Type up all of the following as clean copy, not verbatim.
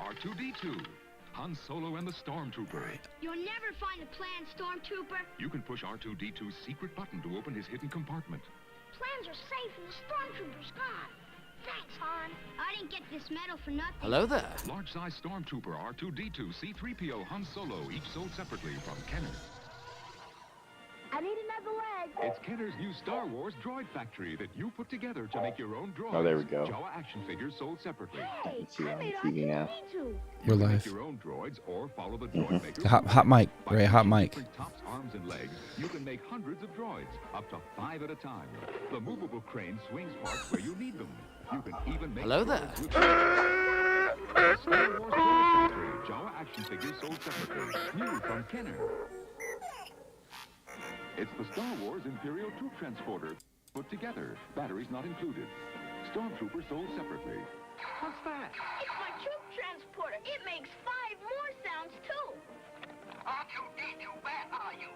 R2-D2, Han Solo and the Stormtrooper. You'll never find the plan, Stormtrooper. You can push R2-D2's secret button to open his hidden compartment. Plans are safe and the Stormtrooper's gone. Thanks, Han. I didn't get this medal for nothing. Hello there. Large-size Stormtrooper R2-D2 C-3PO Han Solo, each sold separately from Kenner. I need another leg. It's Kenner's new Star Wars droid factory that you put together to make your own droids. Oh, there we go. Jawa action figures sold separately. I can see on TV now. We're You can live. make your own droids or follow the droid maker. Hot mic, Ray, hot mic. Tops, arms, and legs. You can make hundreds of droids, up to 5 at a time. The movable crane swings parts where you need them. You can even make Hello there. droids with The Star Wars droid factory. Jawa action figures sold separately. New from Kenner. It's the Star Wars Imperial Troop Transporter put together. Batteries not included. Stormtrooper sold separately. What's that? It's my troop transporter. It makes 5 more sounds, too. R2-D2, where are you?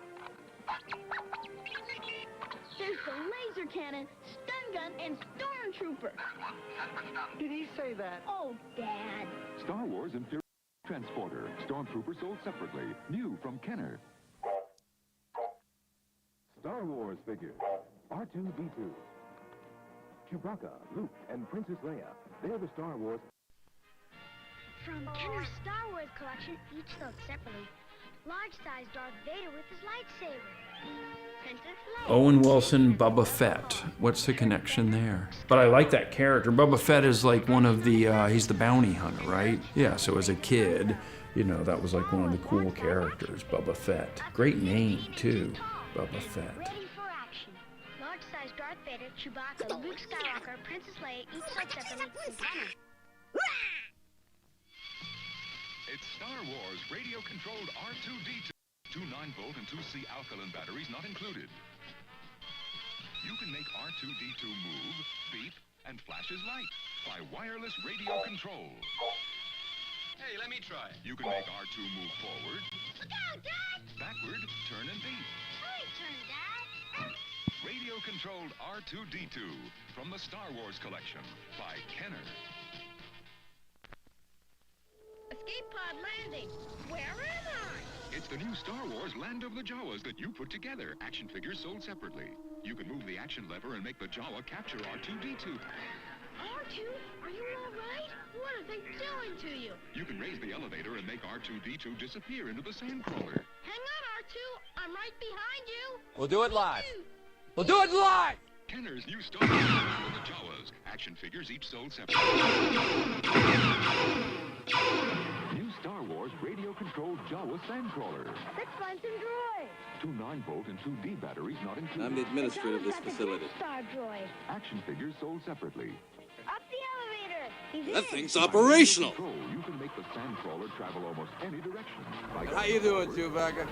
There's the laser cannon, stun gun, and Stormtrooper. Did he say that? Oh, Dad. Star Wars Imperial Transporter. Stormtrooper sold separately. New from Kenner. Star Wars figures. R2-D2. Chewbacca, Luke, and Princess Leia. They're the Star Wars. From Kenner's Star Wars collection, each sold separately. Large-size Darth Vader with his lightsaber. Princess Leia. Owen Wilson, Boba Fett. What's the connection there? But I like that character. Boba Fett is like one of the, he's the bounty hunter, right? Yeah, so as a kid, you know, that was like one of the cool characters, Boba Fett. Great name, too, Boba Fett. Ready for action. Large-size Darth Vader, Chewbacca, Luke Skywalker, Princess Leia, each sold separately from Kenner. It's Star Wars radio-controlled R2-D2. 2 9-volt and 2 C alkaline batteries not included. You can make R2-D2 move, beep, and flash his light by wireless radio control. Hey, let me try. You can make R2 move forward, Look out, Dad! backward, turn, and beep. My turn, Dad. Radio-controlled R2-D2 from the Star Wars collection by Kenner. Escape pod landing. Where am I? It's the new Star Wars Land of the Jawas that you put together. Action figures sold separately. You can move the action lever and make the Jawa capture R2-D2. R2, are you all right? What are they doing to you? You can raise the elevator and make R2-D2 disappear into the sandcrawler. Hang on, R2. I'm right behind you. We'll do it live. We'll do it live! Kenner's new Star Wars Land of the Jawas. Action figures each sold separately. New Star Wars radio-controlled Jawa sandcrawler. Let's find some droids. 2 9-volt and 2 D batteries not included. I'm the administrator of this facility. Star droid. Action figures sold separately. Up the elevator. He's That in. thing's operational. By radio control, you can make the sandcrawler travel almost any direction. Like How you doing, Chewbacca?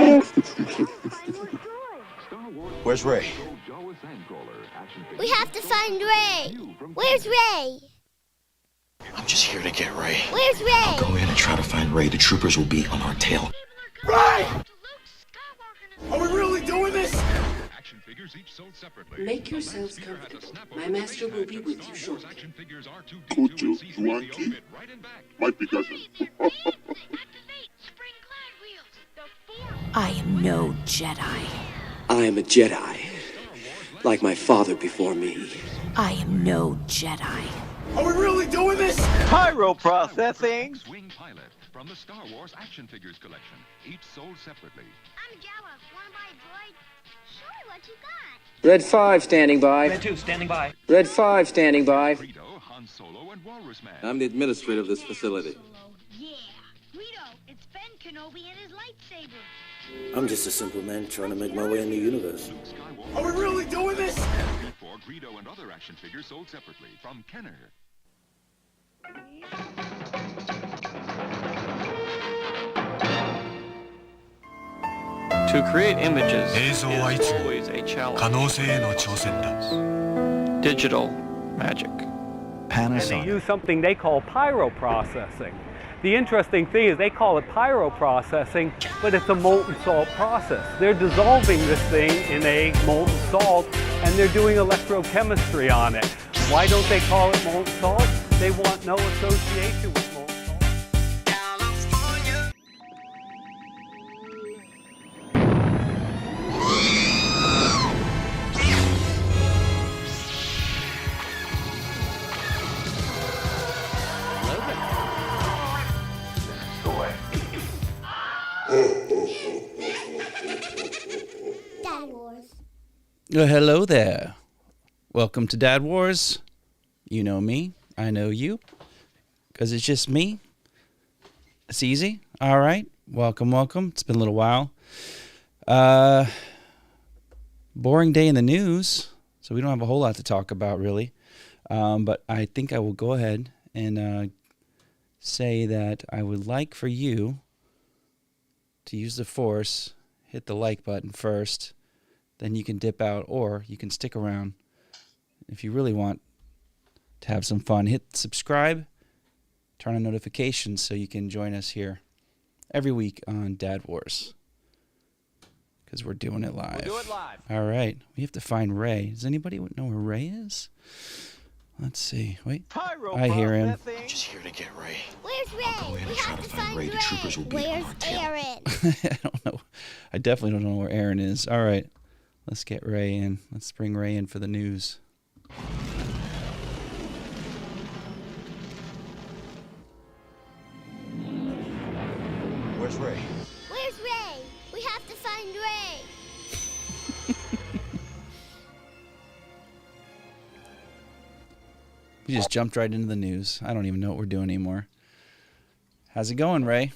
Find more droids. Star Wars Where's Ray? Jawa sandcrawler. Action We figures have to sold find Ray. new from Where's Ray? I'm just here to get Ray. Where's Ray? Go in and try to find Ray. The troopers will be on our tail. Ray! Are we really doing this? Action figures each sold separately. Make The yourselves Landspeeder has a comfortable. snap-on My master will be that with Star you Wars shortly. Action figures R2-D2 Could and you, C-3PO Blanky? fit right and back. Might be cousin. Activate spring glide wheels. The Force. I am no Jedi. I am a Jedi. Like my father before me. I am no Jedi. Are we really doing this? Pyro processing. Swing Pilot from the Star Wars Action Figures collection, each sold separately. I'm Jawa. Wanna buy a droid? Show me what you got. Red 5 standing by. Red 2 standing by. Red 5 standing by. Greedo, Han Solo, and Walrus Man. I'm the administrator of this facility. Solo, yeah. Greedo, it's Ben Kenobi and his lightsaber. I'm just a simple man trying to make my way in the universe. Luke Skywalker. Are we really doing this? Before Greedo and other action figures sold separately from Kenner. To create images 映 is 像はいつも always a 可 challenge. 能性への挑戦だ。 Digital magic. And they use something they call pyroprocessing. The interesting thing is they call it pyroprocessing, but it's a molten salt process. They're dissolving this thing in a molten salt, and they're doing electrochemistry on it. Why don't they call it molten salt? They want no association with molten salt. Dad Wars. Hello there. Welcome to Dad Wars. You know me. I know you. Because it's just me. It's easy. All right. Welcome, welcome. It's been a little while. Boring day in the news. So we don't have a whole lot to talk about, really. But I think I will go ahead and say that I would like for you to use the Force, hit the like button first, then you can dip out, or you can stick around if you really want to have some fun. Hit subscribe, turn on notifications so you can join us here every week on Dad Wars, because we're doing it live. We'll do it live. All right, we have to find Ray. Does anybody know where Ray is? Let's see. Wait, I hear him. I'm just here to get Ray. Where's Ray? I'll go in and try to find Ray. The troopers will be on Where's our tail. Aaron? I don't know. I definitely don't know where Aaron is. All right, let's get Ray in. Let's bring Ray in for the news. Where's Ray? Where's Ray? We have to find Ray. We just jumped right into the news. I don't even know what we're doing anymore. How's it going, Ray?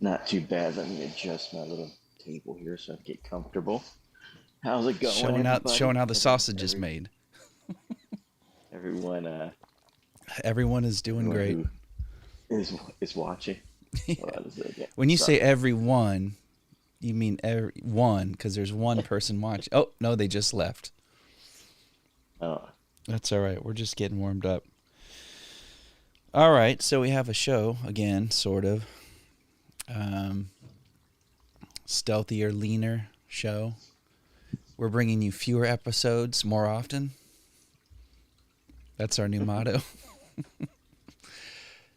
Not too bad. Let me adjust my little table here so I can get comfortable. How's it going? Showing how the sausage is made. Everyone Everyone is doing great. Is watching. Yeah. When you say everyone, you mean one, because there's one person watching. Oh, no, they just left. Oh. That's all right. We're just getting warmed up. All right, so we have a show again, sort of. Stealthier, leaner show. We're bringing you fewer episodes more often. That's our new motto.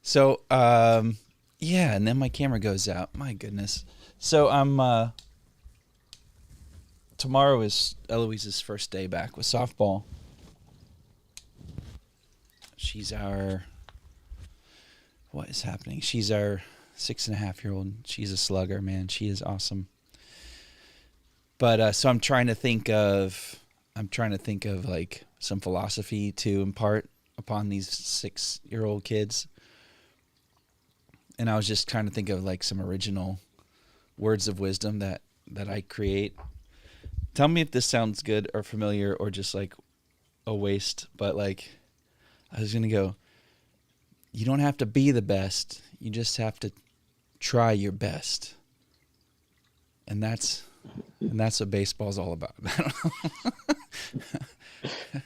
So, yeah, and then my camera goes out. My goodness. So tomorrow is Eloise's first day back with softball. She's what is happening? She's our 6.5-year-old. She's a slugger, man. She is awesome. But so I'm trying to think of like some philosophy to impart upon these 6-year-old kids. And I was just trying to think of like some original words of wisdom that I create. Tell me if this sounds good or familiar or just like a waste. But like, I was going to go, you don't have to be the best. You just have to try your best. And that's what baseball's all about. I don't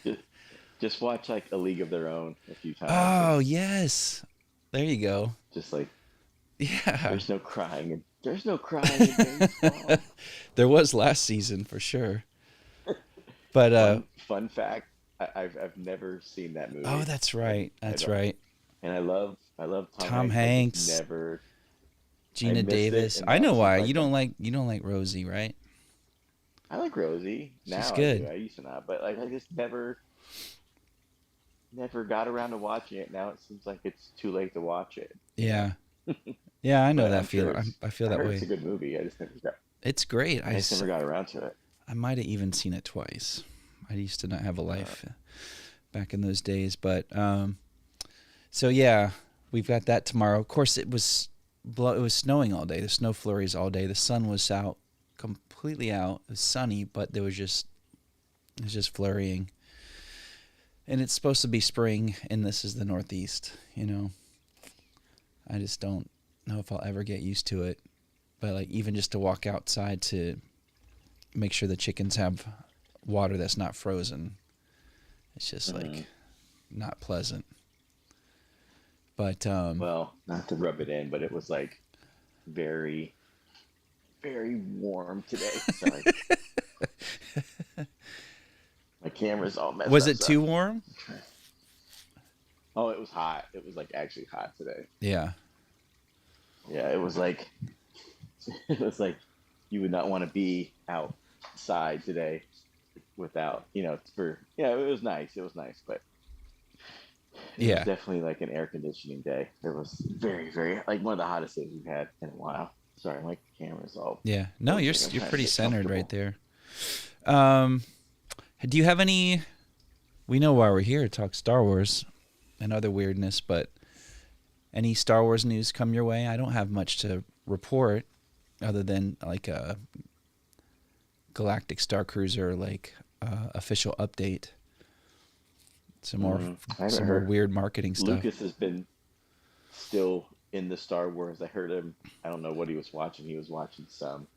know. Just watch like A League of Their Own a few times. Oh, yes. There you go. Just like, yeah. There's no crying. There's no crying in baseball. There was last season for sure. But fun fact, I've never seen that movie. Oh, that's right. That's right. And I love Tom Hanks. Never. Gina Davis. I know why. You don't like Rosie, right? I like Rosie. Now She's good. I used to not, but like I just never got around to watching it. Now it seems like it's too late to watch it. Yeah. Yeah, I know But that I'm sure feeling. I feel that way. It's a good movie. I just never got. It's great. I just never got around to it. I might have even seen it twice. I used to not have a life back in those days, but so yeah, we've got that tomorrow. Of course, it was snowing all day. The snow flurries all day. The sun was out, completely out. It was sunny, but it was just flurrying. And it's supposed to be spring, and this is the Northeast. You know, I just don't know if I'll ever get used to it. But like even just to walk outside to make sure the chickens have water that's not frozen, it's just like not pleasant. But well, not to rub it in, but it was like very, very warm today. Sorry. My camera's all messed up. Was it too warm? Oh, it was hot. It was like actually hot today. Yeah. Yeah, it was like you would not want to be outside today without, it was nice. It was nice, but it was definitely like an air conditioning day. It was very, very like one of the hottest days we've had in a while. Sorry, my camera's all. Yeah. No, you're pretty centered right there. Do you have any? We know why we're here to talk Star Wars and other weirdness, but any Star Wars news come your way? I don't have much to report other than like a Galactic Starcruiser official update. Some more weird marketing stuff. Lucas has been still in the Star Wars. I heard him. I don't know what he was watching. He was watching some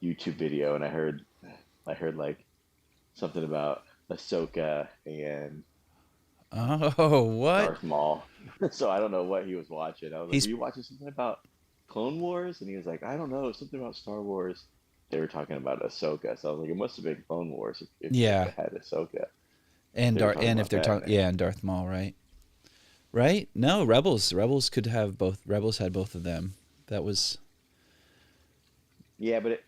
YouTube video, and I heard like something about Ahsoka and Darth Maul. So I don't know what he was watching. I was like, "Are you watching something about Clone Wars?" And he was like, "I don't know, something about Star Wars." They were talking about Ahsoka, so I was like, "It must have been Clone Wars if they had Ahsoka." And if they're talking, and Darth Maul, right? No, Rebels could have both. Rebels had both of them. That was. Yeah, but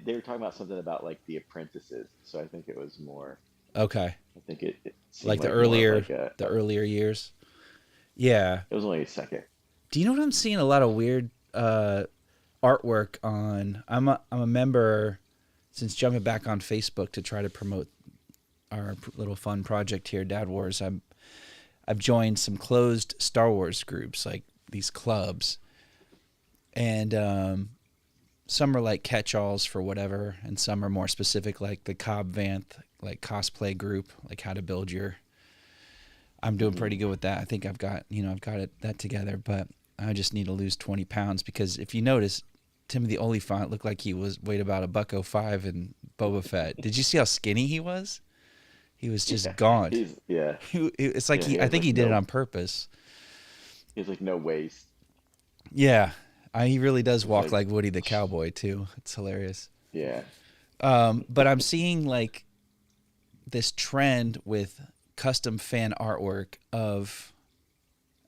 they were talking about something about like the apprentices, so I think it was more. Okay. I think it like the earlier earlier years. Yeah. It was only a second. Do you know what I'm seeing? A lot of weird artwork on. I'm a member since jumping back on Facebook to try to promote our little fun project here, Dad Wars. I've joined some closed Star Wars groups, like these clubs, and some are like catch-alls for whatever, and some are more specific, like the Cobb Vanth like cosplay group, like how to build your. I'm doing pretty good with that. I think I've got that together, but I just need to lose 20 pounds because if you notice, Timothy Olyphant looked like he weighed about $105 in Boba Fett. Did you see how skinny he was? He was just gone. It's like I think he did it on purpose. He has like no waist. Yeah, he really does walk like Woody the Cowboy too. It's hilarious. Yeah. But I'm seeing like this trend with custom fan artwork of,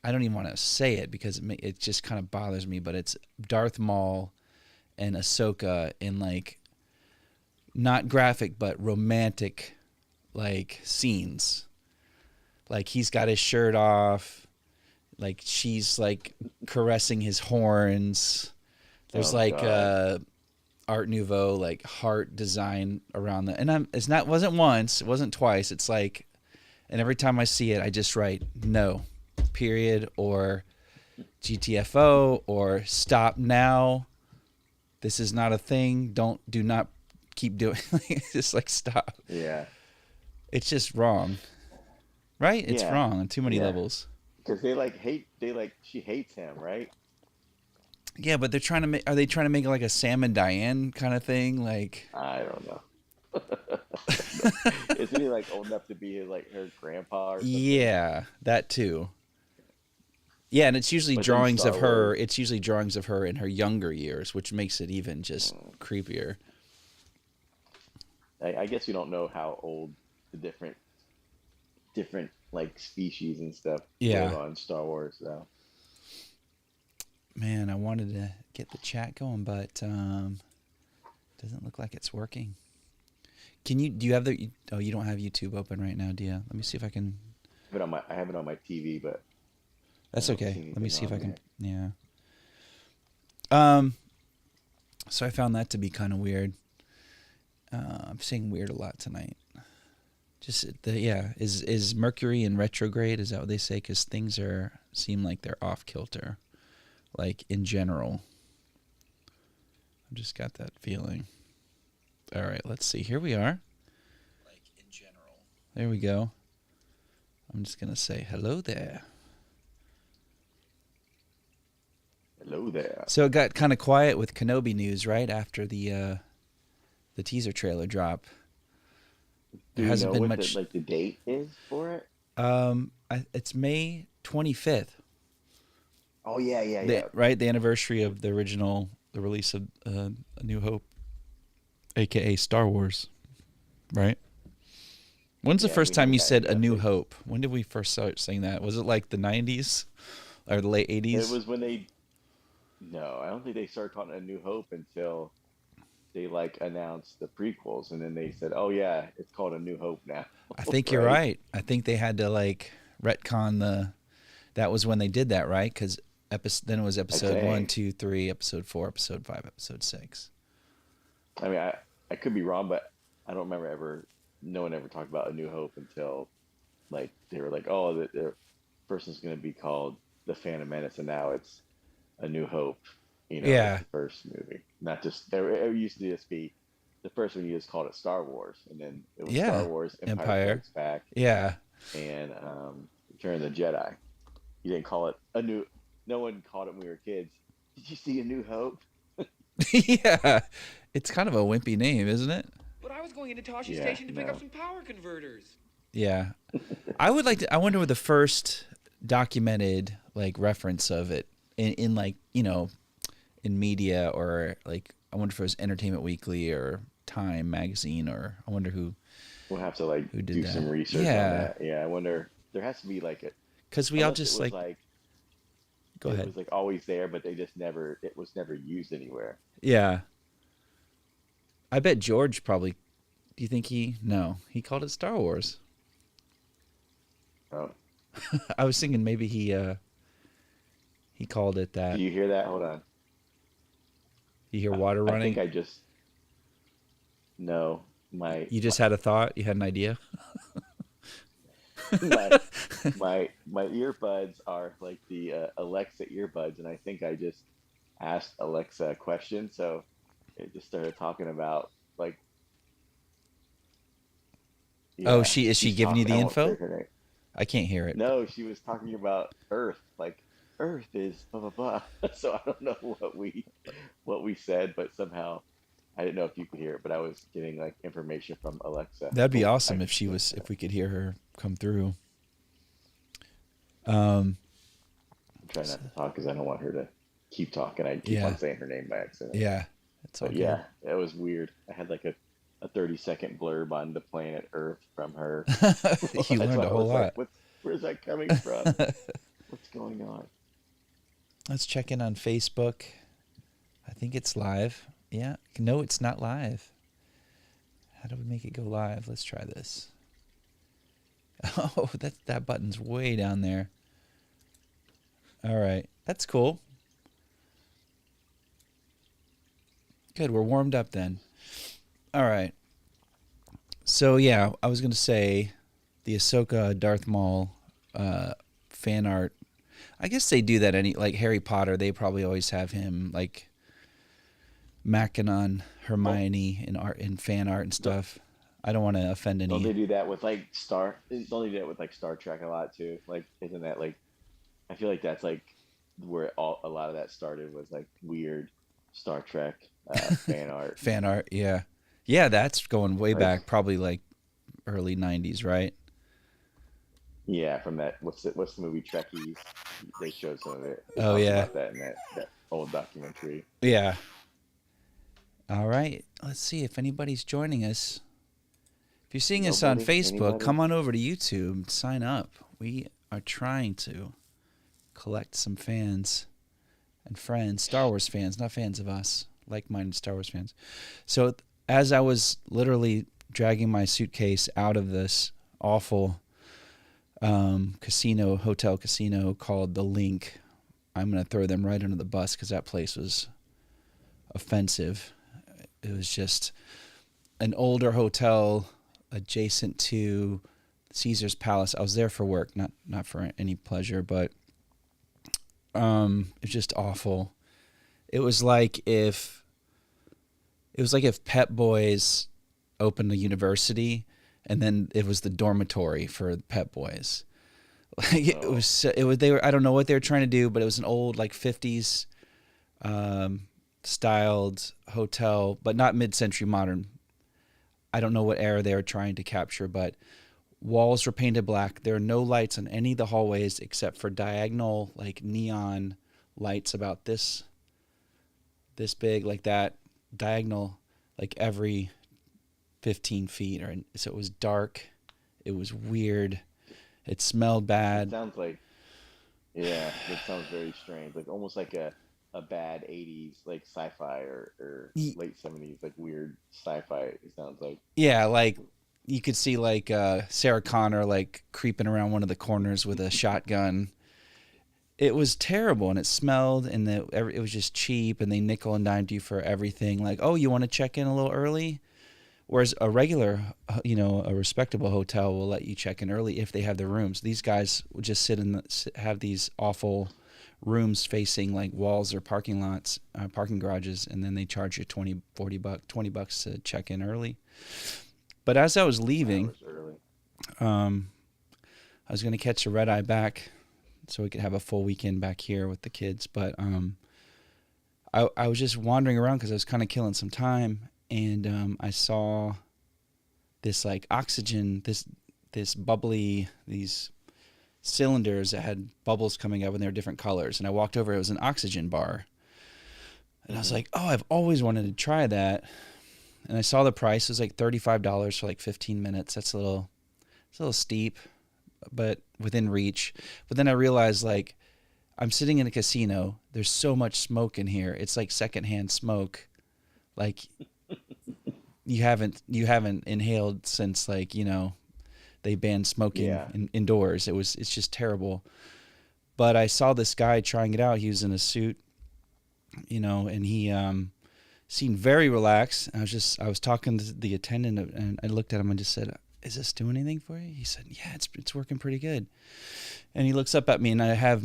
I don't even want to say it because it just kind of bothers me, but it's Darth Maul and Ahsoka in like not graphic but romantic like scenes. Like he's got his shirt off, like she's like caressing his horns. There's Art Nouveau like heart design around the, and wasn't once, it wasn't twice. It's like, and every time I see it, I just write no, period, or GTFO, or stop now. This is not a thing. Do not keep doing. It's just like stop. Yeah. It's just wrong, right? It's wrong on too many levels. Because she hates him, right? Yeah, but are they trying to make like a Sam and Diane kind of thing? Like, I don't know. Isn't he like old enough to be like her grandpa or something? Yeah, that too. Yeah, and it's usually drawings of her. It's usually drawings of her in her younger years, which makes it even just creepier. I guess we don't know how old the different like species and stuff live on Star Wars though. Man, I wanted to get the chat going, but doesn't look like it's working. Do you have you don't have YouTube open right now, do you? Let me see if I can. I have it on my TV, but that's okay. Let me see if I can. Yeah. So I found that to be kind of weird. I'm saying weird a lot tonight. Just is Mercury in retrograde? Is that what they say? Because things seem like they're off kilter, like in general. I just got that feeling. All right, let's see. Here we are. Like in general. There we go. I'm just gonna say hello there. Hello there. So it got kind of quiet with Kenobi news right after the teaser trailer drop. There hasn't been much. The date is for it? It's May 25th. Oh yeah. Right, the anniversary of the release of A New Hope, aka Star Wars, right? When's the Yeah, first we time heard you that said A in New Netflix. Hope? When did we first start saying that? Was it like the 90s or the late It 80s? was when they. No, I don't think they started calling it A New Hope until they like announced the prequels, and then they said, "Oh yeah, it's called A New Hope now." I think you're Right? right. I think they had to like retcon the. That was when they did that, right? Because then it was I episode 1, think. 2, 3, episode 4, episode 5, episode 6. I mean, I could be wrong, but I don't remember no one ever talked about A New Hope until like they were like, "Oh, the person's going to be called the Phantom Menace," and now it's A New Hope. It's Yeah, the first movie, not just. It used to just be the first one. You just called it Star Wars, and then it was Star yeah. Wars, Empire Empire. Strikes Back, Yeah, and Return of the Jedi. You didn't call it a new. No one called it when we were kids. Did you see A New Hope? yeah. It's kind of a wimpy name, isn't it? But I was going into Toshi Yeah, Station to pick up no. some power converters. Yeah. I would like to. I wonder what the first documented like reference of it in like in media, or like I wonder if it was Entertainment Weekly or Time magazine, or I wonder who We'll have to like did do that. some research on Yeah, that. Yeah, I wonder. There has to be like a. because we all Unless just it was like go it ahead. was like always there, but they just never. It was never used anywhere. Yeah, I bet George probably. Do you think No, he called it Star Wars. Oh, I was thinking maybe he called it do that. you hear that? Hold on. You hear water I running? think I just. No, my You just had a thought. You had an idea. my my earbuds are like the Alexa earbuds, and I think I just asked Alexa a question, so it just started talking about like. Oh, Yeah, is she she's giving you talking. the I won't say info? her name. I can't hear it. No, she was talking about Earth, like Earth is blah blah blah. So I don't know what we said, but somehow I didn't know if you could hear it, but I was getting like information from Alexa. That'd be Oh, awesome I- if we could hear her come through. I'm trying not to talk because I don't want her to keep talking. I keep Yeah. on saying her name by accident. Yeah, it's all But good. yeah, it was weird. I had like a 30-second blurb on the planet Earth from her. You That's learned why a I whole was lot. like, where's that coming from? What's going on? Let's check in on Facebook. I think it's live. Yeah. No, it's not live. How do we make it go live? Let's try this. Oh, that button's way down there. All right. That's cool. Good. We're warmed up then. All right. So, yeah, I was going to say the Ahsoka Darth Maul fan art. I guess they do that like Harry Potter. They probably always have him like macking on Hermione in fan art and stuff. I don't want to offend any. Don't they do that with like Don't they do that with like Star Trek a lot too? Like, isn't that like? I feel like that's like where a lot of that started, was like weird Star Trek fan art. Fan art, yeah, yeah. That's going way Right. back, probably like early '90s, right? Yeah, from that. What's the movie Trekkies? They showed some of it. They Oh, talked yeah. about that in that old documentary. Yeah. All right. Let's see if anybody's joining us. If you're seeing us on Nobody? Facebook, Anybody? come on over to YouTube, sign up. We are trying to collect some fans and friends, Star Wars fans, not fans of us, like-minded Star Wars fans. So as I was literally dragging my suitcase out of this awful hotel casino called The Link, I'm going to throw them right under the bus because that place was offensive. It was just an older hotel adjacent to Caesar's Palace. I was there for work, not for any pleasure, but it was just awful. It was like if Pep Boys opened a university and then it was the dormitory for Pep Boys. Like it was they were, I don't know what they were trying to do, but it was an old like 50s styled hotel, but not mid-century modern. I don't know what era they were trying to capture, but walls were painted black. There are no lights on any of the hallways except for diagonal like neon lights about this big, like that, diagonal like every 15 feet, or so it was dark It was weird. It smelled bad. It sounds like, yeah, it sounds very strange. Like almost like a bad 80s like sci-fi or late 70s like weird sci-fi, it sounds like. Yeah, like you could see like Sarah Connor like creeping around one of the corners with a shotgun. It was terrible, and it smelled, and it was just cheap, and they nickel and dimed you for everything. Like, oh, you want to check in a little early? Whereas a regular, a respectable hotel will let you check in early if they have the rooms. These guys will just have these awful rooms facing like walls or parking lots, parking garages, and then they charge you $20 to check in early. But as I was leaving, I was going to catch a red eye back so we could have a full weekend back here with the kids. But I was just wandering around because I was kind of killing some time, and I saw this like oxygen, this bubbly, these cylinders that had bubbles coming up, and they were different colors. And I walked over, it was an oxygen bar. And I was like, oh, I've always wanted to try that. And I saw the price, it was like $35 for like 15 minutes. It's a little steep, but within reach. But then I realized, like, I'm sitting in a casino. There's so much smoke in here. It's like secondhand smoke. Like you haven't inhaled since, like, they banned smoking indoors. It's just terrible. But I saw this guy trying it out. He was in a suit, and he seemed very relaxed. I was talking to the attendant, and I looked at him and just said, "Is this doing anything for you?" He said, "Yeah, it's working pretty good." And he looks up at me, and I have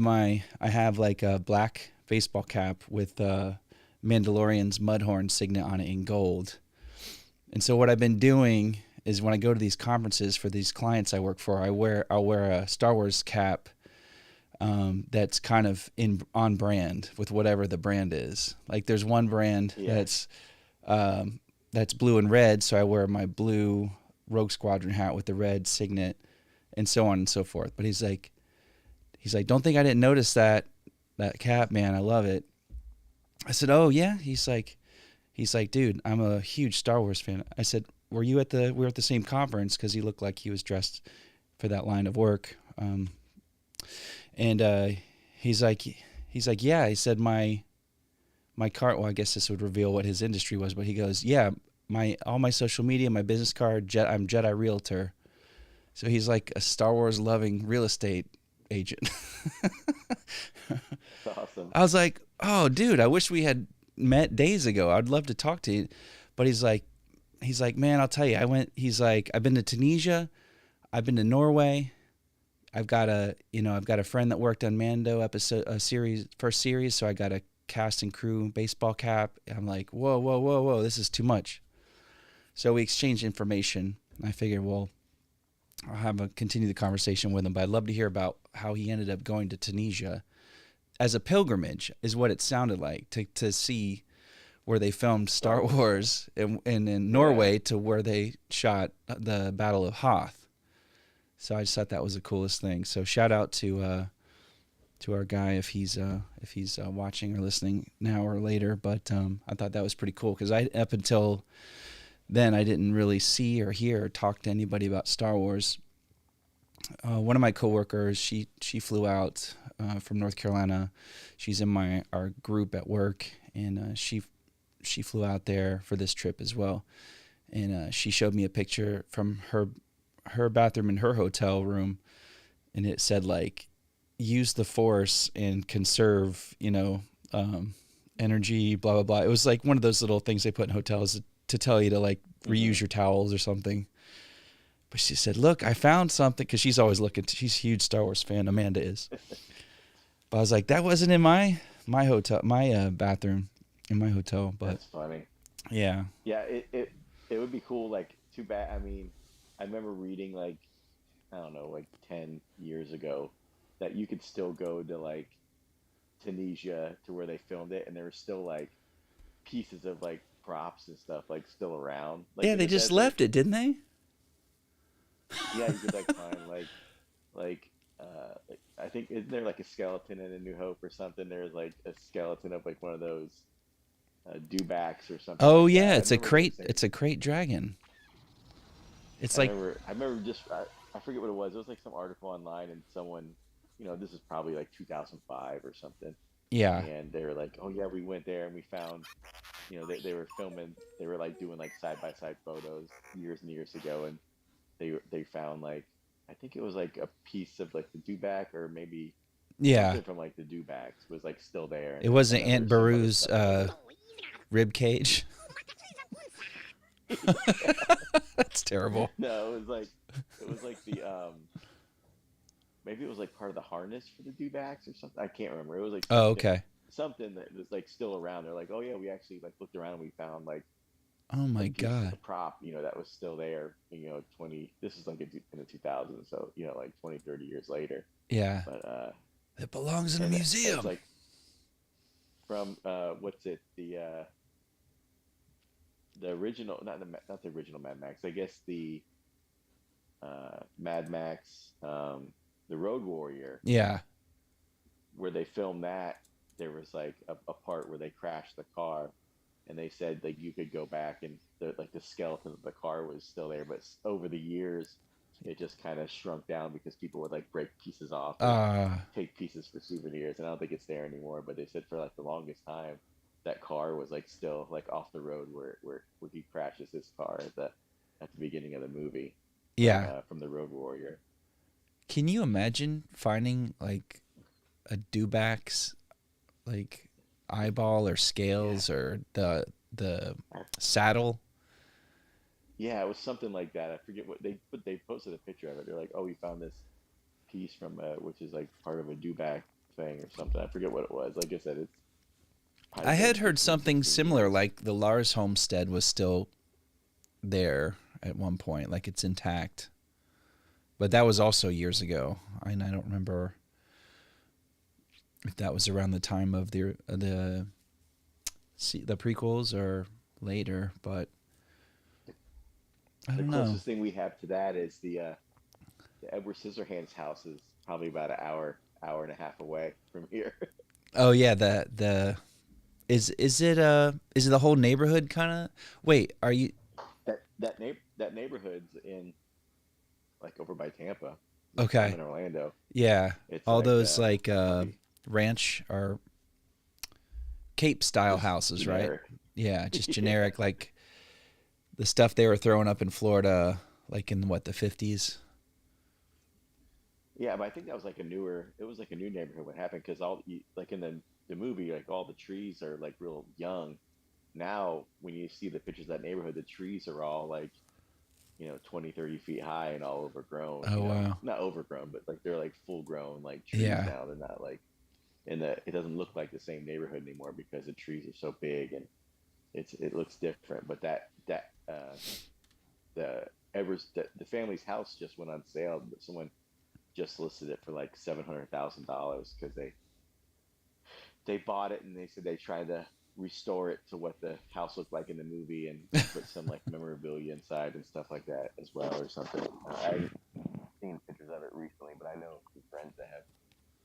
like a black baseball cap with Mandalorian's Mudhorn signet on it in gold. And so what I've been doing is when I go to these conferences for these clients I work for, I'll wear a Star Wars cap that's kind of on brand with whatever the brand is. Like there's one brand that's blue and red, so I wear my blue Rogue Squadron hat with the red signet, and so on and so forth. But he's like, don't think I didn't notice that cap, man. I love it. I said, oh yeah. He's like, dude, I'm a huge Star Wars fan. I said, we were at the same conference, because he looked like he was dressed for that line of work. And he's like, yeah. He said my card. Well, I guess this would reveal what his industry was, but he goes, yeah, all my social media, my business card, I'm Jedi Realtor. So he's like a Star Wars loving real estate agent. That's awesome. I was like, oh, dude, I wish we had met days ago. I'd love to talk to you. But he's like, man, I'll tell you, he's like, I've been to Tunisia, I've been to Norway. I've got a friend that worked on Mando first series, so I got a cast and crew baseball cap. I'm like, whoa, this is too much. So we exchanged information. I figured, well, I'll continue the conversation with him, but I'd love to hear about how he ended up going to Tunisia as a pilgrimage, is what it sounded like, to see where they filmed Star Wars, and in Norway to where they shot the Battle of Hoth. So I just thought that was the coolest thing. So shout out to our guy if he's watching or listening now or later. But I thought that was pretty cool, because up until then I didn't really see or hear or talk to anybody about Star Wars. One of my coworkers, she flew out from North Carolina. She's in our group at work, and she flew out there for this trip as well. And she showed me a picture from her bathroom in her hotel room, and it said, like, use the Force and conserve, energy, blah, blah, blah. It was like one of those little things they put in hotels to tell you to, like, reuse your towels or something. But she said, look, I found something, because she's always looking. She's a huge Star Wars fan. Amanda is. But I was like, that wasn't in my hotel, my bathroom in my hotel. But that's funny. Yeah. Yeah, it would be cool. Like, too bad. I mean, I remember reading, like, I don't know, like 10 years ago, that you could still go to, like, Tunisia to where they filmed it, and there were still, like, pieces of, like, props and stuff, like, still around. Like, yeah, they just left it, didn't they? Yeah, you could, like, find, like I think, isn't there, like, a skeleton in A New Hope or something? There's, like, a skeleton of, like, one of those dewbacks or something. Oh, like yeah, that. it's a crate dragon. It's I like, remember just I forget what it was. It was like some article online, and someone, this is probably like 2005 or something, Yeah. and they were like, "Oh yeah, we went there and we found, they were filming, they were like doing like side by side photos years and years ago, and they found like, I think it was like a piece of like the dewback or maybe Yeah. something from like the dewbacks was like still there." It wasn't Aunt there's some other Beru's stuff. rib cage. That's terrible. No, it was like the maybe it was like part of the harness for the dewbacks or something. I can't remember. It was like something that was like still around. They're like, "Oh yeah, we actually like looked around and we found like oh my a piece of god, the prop, that was still there, 20, this is like in the 2000s, so like 20, 30 years later." Yeah. But it belongs in a museum. It's like from what's it, the original, not the original Mad Max, I guess the Mad Max, the Road Warrior. Yeah. Where they filmed that, there was like a part where they crashed the car, and they said like you could go back and the skeleton of the car was still there, but over the years it just kind of shrunk down because people would like break pieces off, take pieces for souvenirs, and I don't think it's there anymore. But they said for like the longest time, that car was like still like off the road where he crashes his car at the beginning of the movie. Yeah. From the Road Warrior. Can you imagine finding like a dewback's like eyeball or scales or the saddle? Yeah, it was something like that. I forget what they posted a picture of it. They're like, "Oh, we found this piece from which is like part of a dewback thing or something." I forget what it was. Like I said, it's. I had heard something similar, like the Lars homestead was still there at one point, like it's intact. But that was also years ago, and I don't remember if that was around the time of the prequels or later. But I don't know. The closest thing we have to that is the Edward Scissorhands house is probably about an hour and a half away from here. Oh yeah, Is it the whole neighborhood kind of? Wait, are you? That neighborhood's in, like over by Tampa. Okay. In Orlando. Yeah, it's all like, those ranch or Cape style houses, generic. right? Yeah, just generic, like the stuff they were throwing up in Florida, like in what, the 50s. Yeah, but I think that was like a new neighborhood when it happened, because like in the movie, like all the trees are like real young. Now, when you see the pictures of that neighborhood, the trees are all like, 20, 30 feet high and all overgrown. Oh, wow. Not overgrown, but like they're like full grown like trees now. They're not like it doesn't look like the same neighborhood anymore because the trees are so big and it looks different. But the family's house just went on sale. Someone just listed it for like $700,000 because they bought it and they said they tried to restore it to what the house looked like in the movie and put some like memorabilia inside and stuff like that as well or something. I haven't seen pictures of it recently, but I know some friends that have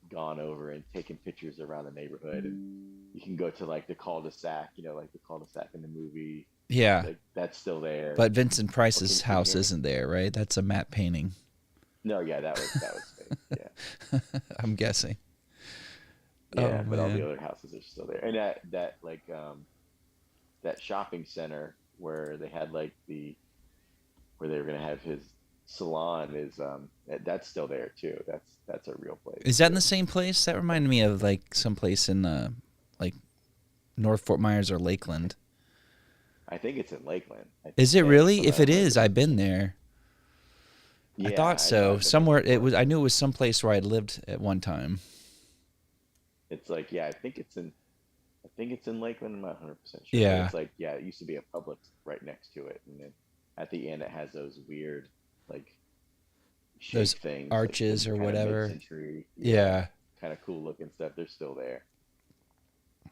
gone over and taken pictures around the neighborhood, and you can go to like the cul-de-sac, like the cul-de-sac in the movie. Yeah, like, that's still there. But Vincent Price's house isn't there, right? That's a matte painting. No, yeah, that was fake. Yeah, I'm guessing. Yeah, but all the other houses are still there, and that that shopping center where they had like where they were gonna have his salon is that's still there too. That's a real place. Is that in the same place? That reminded me of like some place in like North Fort Myers or Lakeland. I think it's in Lakeland. Is it really? If it is, I've been there. Yeah, I thought so. Somewhere it was. I knew it was someplace where I lived at one time. It's like, yeah, I think it's in Lakeland. I'm not 100% sure. Yeah. But it's like, yeah, it used to be a Publix right next to it, and then at the end it has those weird like those things, arches like, or whatever. Yeah. Kind of cool looking stuff. They're still there.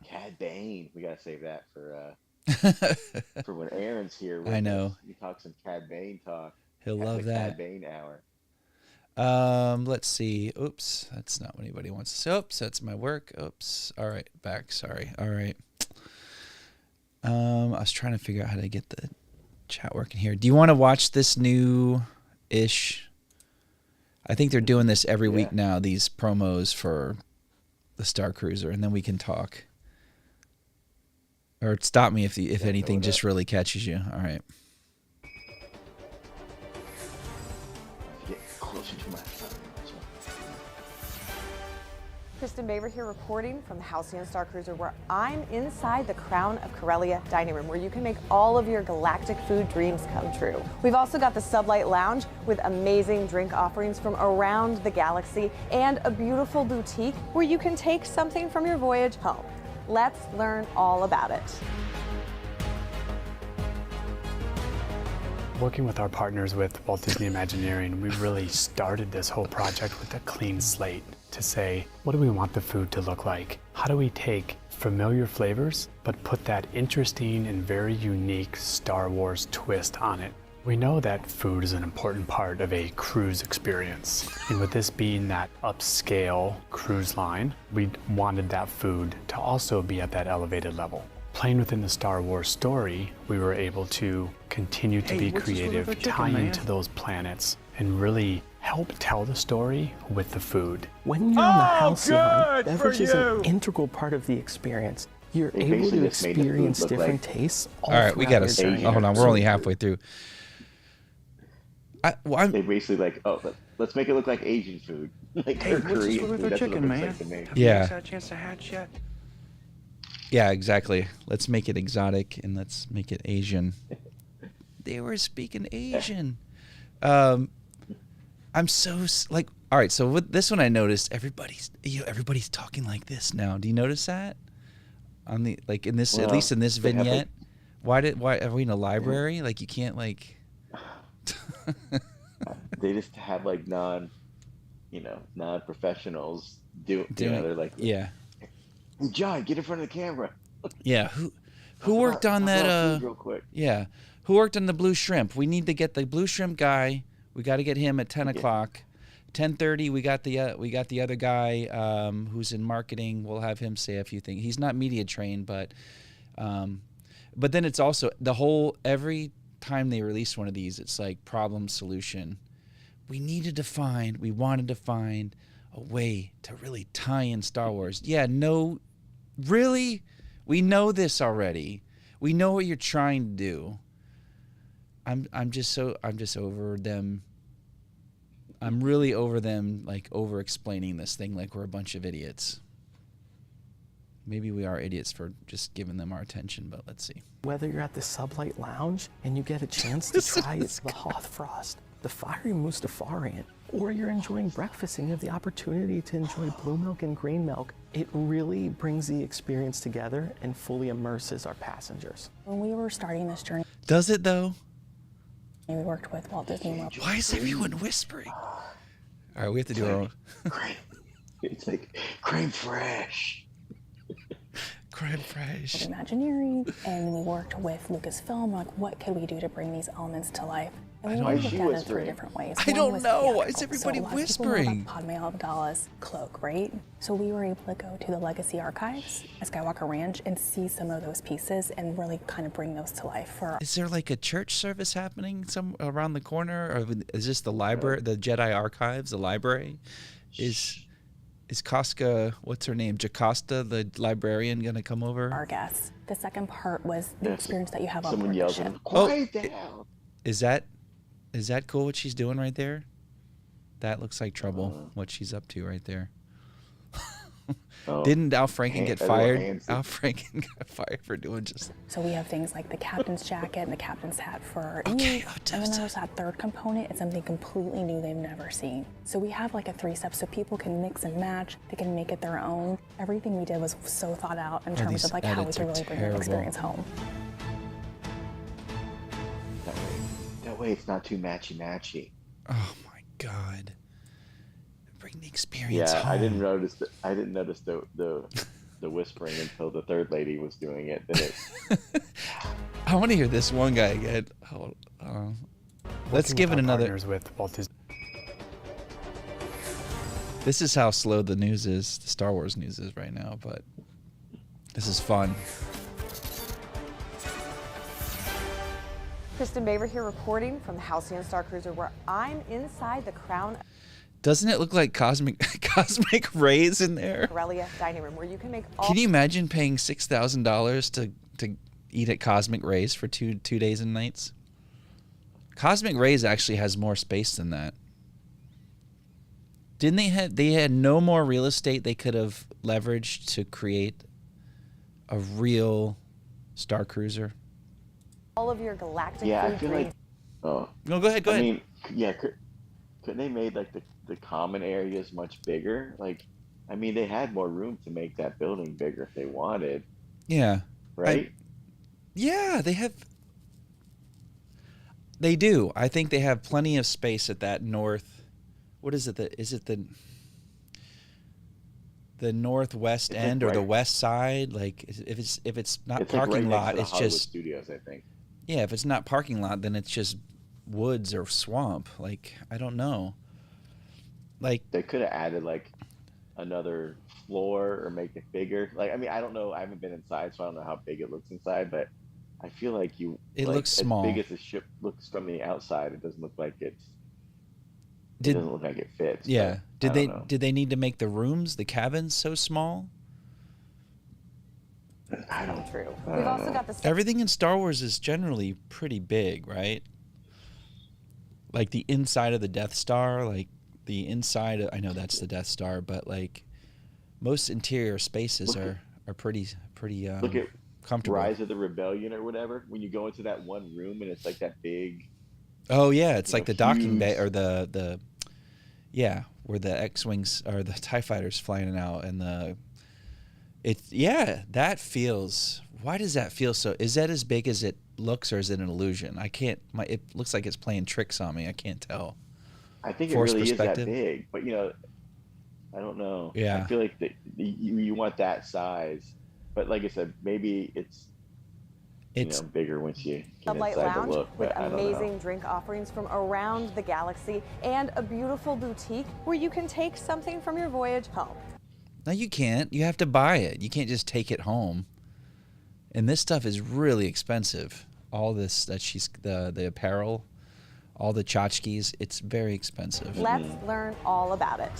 Cad Bane, we gotta save that for when Aaron's here. I know. We talk some Cad Bane talk. He'll love that. Cad Bane hour. Let's see. Oops, that's not what anybody wants to say. Oops, that's my work. Oops. All right, back. Sorry. All right. I was trying to figure out how to get the chat working here. Do you want to watch this new-ish I think they're doing this every week now, these promos for the Starcruiser, and then we can talk. Or stop me if anything just really catches you. All right. Get closer to my phone. Kristen Baver here reporting from the Halcyon Starcruiser, where I'm inside the Crown of Corellia dining room, where you can make all of your galactic food dreams come true. We've also got the Sublight Lounge with amazing drink offerings from around the galaxy and a beautiful boutique where you can take something from your voyage home. Let's learn all about it. Working with our partners with Walt Disney Imagineering, we really started this whole project with a clean slate to say, what do we want the food to look like? How do we take familiar flavors, but put that interesting and very unique Star Wars twist on it? We know that food is an important part of a cruise experience. And with this being that upscale cruise line, we wanted that food to also be at that elevated level. Playing within the Star Wars story, we were able to continue to be creative, tie into those planets, and really help tell the story with the food. When you're on the Halcyon, beverage is an integral part of the experience. You're able to experience different tastes. All right, we gotta see. Oh, hold on, we're only halfway through. They basically like, let's make it look like Asian food, like Korean food. That's chicken, what it man. looks like to me. Yeah. Had a chance to hatch yet? Yeah, exactly. Let's make it exotic and let's make it Asian. They were speaking Asian. I'm so like, all right. So with this one, I noticed everybody's talking like this now. Do you notice that? On the in this, at least in this vignette. Why are we in a library? Like you can't like. They just have like non-professionals doing. They're like, yeah. Hey, John, get in front of the camera. Yeah. Who worked on that? Real quick. Yeah. Who worked on the blue shrimp? We need to get the blue shrimp guy. We got to get him at 10 o'clock. 10:30. We got the other guy who's in marketing. We'll have him say a few things. He's not media trained, but then it's also every time they release one of these, it's like problem solution. We wanted to find a way to really tie in Star Wars. Yeah, no, really, we know this already. We know what you're trying to do. I'm just over them. I'm really over them, like over explaining this thing like we're a bunch of idiots. Maybe we are idiots for just giving them our attention, but let's see. Whether you're at the Sublight Lounge and you get a chance to try the Hoth Frost, the fiery Mustafarian, or you're enjoying breakfast and you have the opportunity to enjoy blue milk and green milk, it really brings the experience together and fully immerses our passengers. When we were starting this journey, does it though? We worked with Walt Disney World. Why is everyone whispering? All right, we have to do our own. It's like creme fraiche. Creme fraiche. Imagineering, and we worked with Lucasfilm. Like, what could we do to bring these elements to life? And we looked at it in 3 different ways. I don't know. Why is everybody whispering? Padme Amidala's cloak, right? So we were able to go to the Legacy Archives at Skywalker Ranch and see some of those pieces and really kind of bring those to life for. Is there like a church service happening some around the corner, or is this the library, the Jedi Archives, the library? Is Casca, what's her name, Jocasta, the librarian, gonna come over? Our guests. The second part was the experience that you have on board the yells ship. Quiet down. Is that cool what she's doing right there? That looks like trouble, what she's up to right there. Didn't Al Franken get fired? Al Franken got fired for doing just that. So we have things like the captain's jacket and the captain's hat for each. And then there's that third component. It's something completely new they've never seen. So we have like a 3-step so people can mix and match. They can make it their own. Everything we did was so thought out in terms of like how we can really bring that experience home. That way it's not too matchy-matchy. Oh my God. Bring the experience home. I didn't notice the whispering until the third lady was doing it. Then I want to hear this one guy again. Let's give it another. This is how slow the news is, the Star Wars news is right now, but this is fun. Kristen Baver here reporting from the Halcyon Starcruiser, where I'm inside the Crown. Doesn't it look like cosmic rays in there? Corellia dining room where you can make all. Can you imagine paying $6,000 to eat at Cosmic Rays for two days and nights? Cosmic Rays actually has more space than that. Didn't they had no more real estate they could have leveraged to create a real Starcruiser? All of your galactic Yeah, food I feel dreams. like. Oh. No, go ahead. I mean, yeah. Couldn't they made like the common areas much bigger? Like, I mean, they had more room to make that building bigger if they wanted. Yeah. Right. Yeah, they have. They do. I think they have plenty of space at that north. What is it? Is it the northwest It's end like or the right- west side? Like if it's not It's like parking right next lot, to the it's Hollywood just Studios, I think. yeah. If it's not parking lot, then it's just woods or swamp. Like I don't know. Like They could have added like another floor or make it bigger. Like, I mean, I don't know. I haven't been inside, so I don't know how big it looks inside. But I feel like It like, looks small. As big as the ship looks from the outside, it doesn't look like it Did- doesn't look like it fits. yeah. but I don't know. Did they need to make the rooms, the cabins, so small? I don't. True. I We've don't also know. got the. Everything in Star Wars is generally pretty big, right? Like the inside of the Death Star, like the inside of, I know that's the Death Star, but like most interior spaces are pretty Look at comfortable. Rise of the Rebellion or whatever. When you go into that one room and it's like that big. Oh yeah, it's you like know, the docking bay huge- or the yeah, where the X-wings or the TIE fighters flying out and that feels. Why does that feel so? Is that as big as it looks, or is it an illusion? I can't. It looks like it's playing tricks on me. I can't tell. I think it Force really is that perspective? big, but I don't know. Yeah. I feel like you want that size, but like I said, maybe it's bigger once you get Sublight inside Lounge the look. with But I don't amazing know. drink offerings from around the galaxy and a beautiful boutique where you can take something from your voyage home. No, you can't. You have to buy it. You can't just take it home. And this stuff is really expensive. All this the apparel, all the tchotchkes, it's very expensive. Let's learn all about it.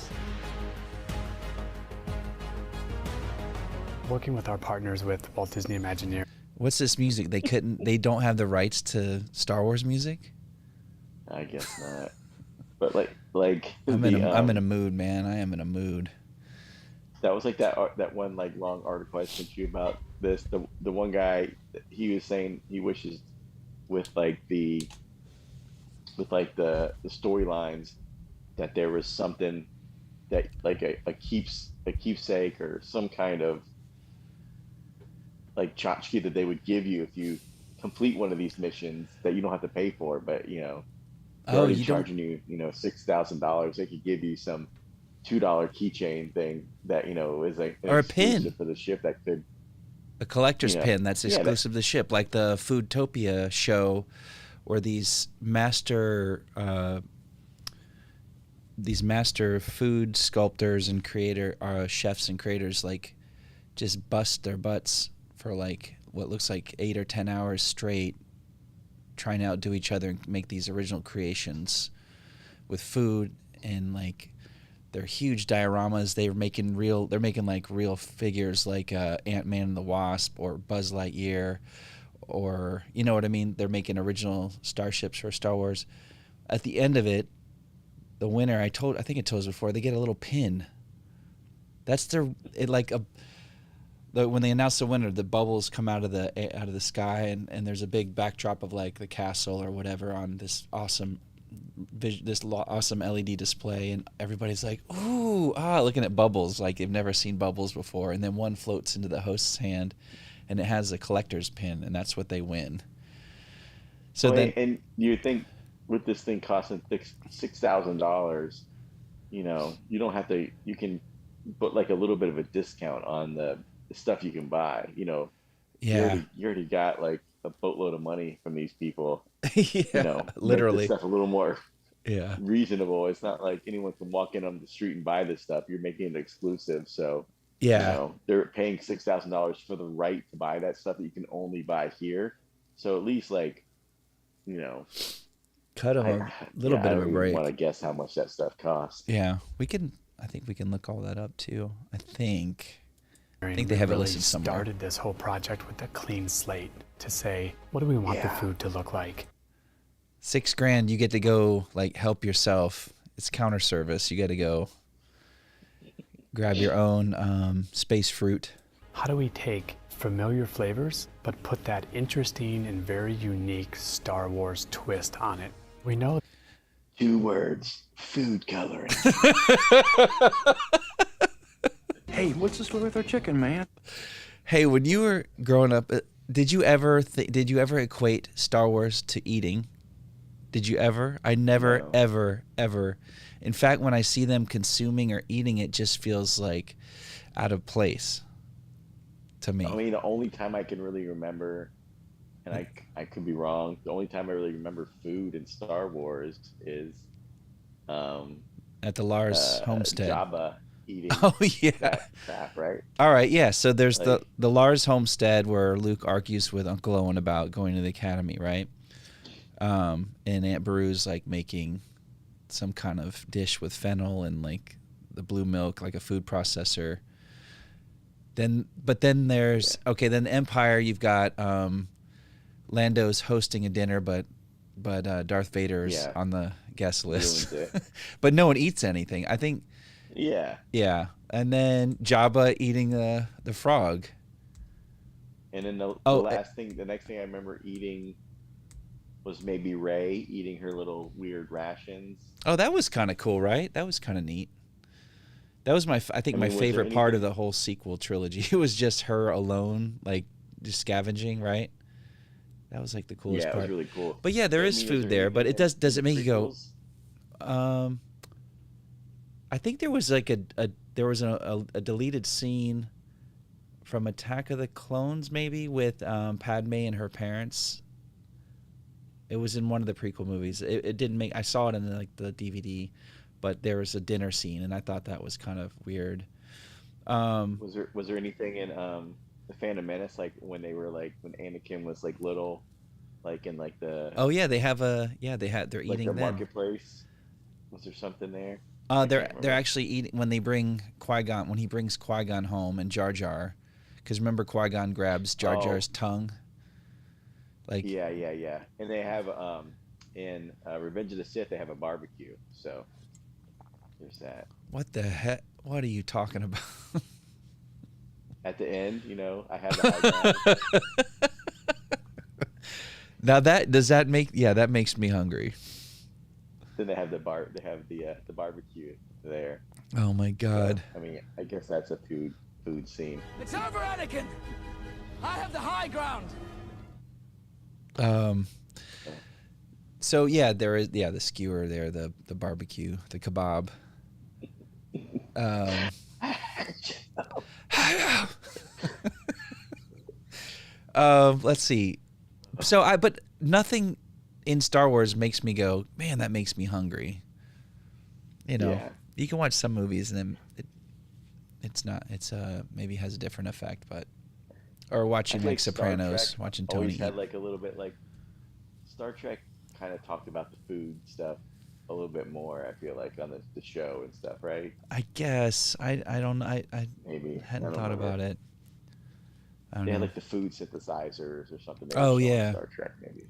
Working with our partners with Walt Disney Imagineering. What's this music? They don't have the rights to Star Wars music? I guess not. But like I'm in a mood, man. I am in a mood. That was like that one like long article I sent you about this. The one guy, he was saying he wishes with the storylines that there was something that like a keepsake or some kind of like tchotchke that they would give you if you complete one of these missions that you don't have to pay for, but they're already charging you $6,000. They could give you some $2 keychain thing that is like Or a pin exclusive for the ship that could a collector's pin that's Yeah, exclusive to the ship, like the Foodtopia show, where these master food sculptors and chefs and creators like just bust their butts for like what looks like 8 or 10 hours straight, trying to outdo each other and make these original creations with food, and like they're huge dioramas. They're making like real figures like Ant-Man and the Wasp or Buzz Lightyear, or you know what I mean. They're making original starships for Star Wars. At the end of it, the winner, I think I told you before, they get a little pin. That's when they announce the winner, the bubbles come out of the sky, and there's a big backdrop of like the castle or whatever on this awesome LED display, and everybody's like, ooh, looking at bubbles like they've never seen bubbles before, and then one floats into the host's hand, and it has a collector's pin, and that's what they win. So and you think with this thing costing $6,000, you don't have to. You can put like a little bit of a discount on the stuff you can buy. Yeah, you already got like a boatload of money from these people. Literally. Make this stuff a little more Yeah. reasonable. It's not like anyone can walk in on the street and buy this stuff. You're making it exclusive. So, Yeah. they're paying $6,000 for the right to buy that stuff that you can only buy here. So at least like, cut them a little bit of a break. I want to guess how much that stuff costs. Yeah, I think we can look all that up too. I think they have it listed somewhere. We started this whole project with a clean slate to say, what do we want the food to look like? $6,000, you get to go like help yourself. It's counter service. You got to go grab your own space fruit. How do we take familiar flavors but put that interesting and very unique Star Wars twist on it? We know 2 words: food coloring. Hey, what's the story with our chicken, man? Hey, when you were growing up, did you ever equate Star Wars to eating? Did you ever? I never, ever. In fact, when I see them consuming or eating, it just feels like out of place to me. I mean, the only time I can really remember, and I could be wrong, the only time I really remember food in Star Wars is at the Lars homestead. Jabba eating. Oh yeah. That crap, right? All right, yeah. So there's the Lars homestead where Luke argues with Uncle Owen about going to the academy, right? And Aunt Beru's like making some kind of dish with fennel and like the blue milk, like a food processor. Then there's then the Empire. You've got Lando's hosting a dinner, but Darth Vader's on the guest list. But no one eats anything. I think. Yeah. Yeah, and then Jabba eating the frog. And then the next thing I remember eating was maybe Rey eating her little weird rations. Oh, that was kind of cool, right? That was kind of neat. That was my favorite part of the whole sequel trilogy. It was just her alone, like just scavenging, right? That was like the coolest part. Yeah, it was really cool. But yeah, there is food there, but it does it make you go? I think there was like a deleted scene from Attack of the Clones, maybe with Padme and her parents. It was in one of the prequel movies. It didn't make. I saw it in like the DVD, but there was a dinner scene, and I thought that was kind of weird. Was there anything in the Phantom Menace, like when they were like when Anakin was like little, like in like the? Oh yeah, they're eating like the them. Marketplace. Was there something there? They're actually eating when they bring Qui-Gon, when he brings Qui-Gon home and Jar Jar, because remember Qui-Gon grabs Jar Jar's tongue. Like yeah, and they have in Revenge of the Sith they have a barbecue, so there's that. What the heck? What are you talking about? At the end, I had the high ground. Now that makes me hungry. Then they have the barbecue there. Oh my God! So, I mean, I guess that's a food scene. It's over, Anakin. I have the high ground. So yeah, there is the skewer there, the barbecue, the kebab. Let's see. But nothing in Star Wars makes me go, man, that makes me hungry. You can watch some movies and then it's maybe has a different effect, but or watching like Sopranos, watching Tony always had like a little bit like Star Trek kind of talked about the food stuff a little bit more, I feel like, on the show and stuff, right? I guess I don't maybe hadn't thought about it. I don't they know. had like the food synthesizers or something. Oh yeah, Star Trek maybe.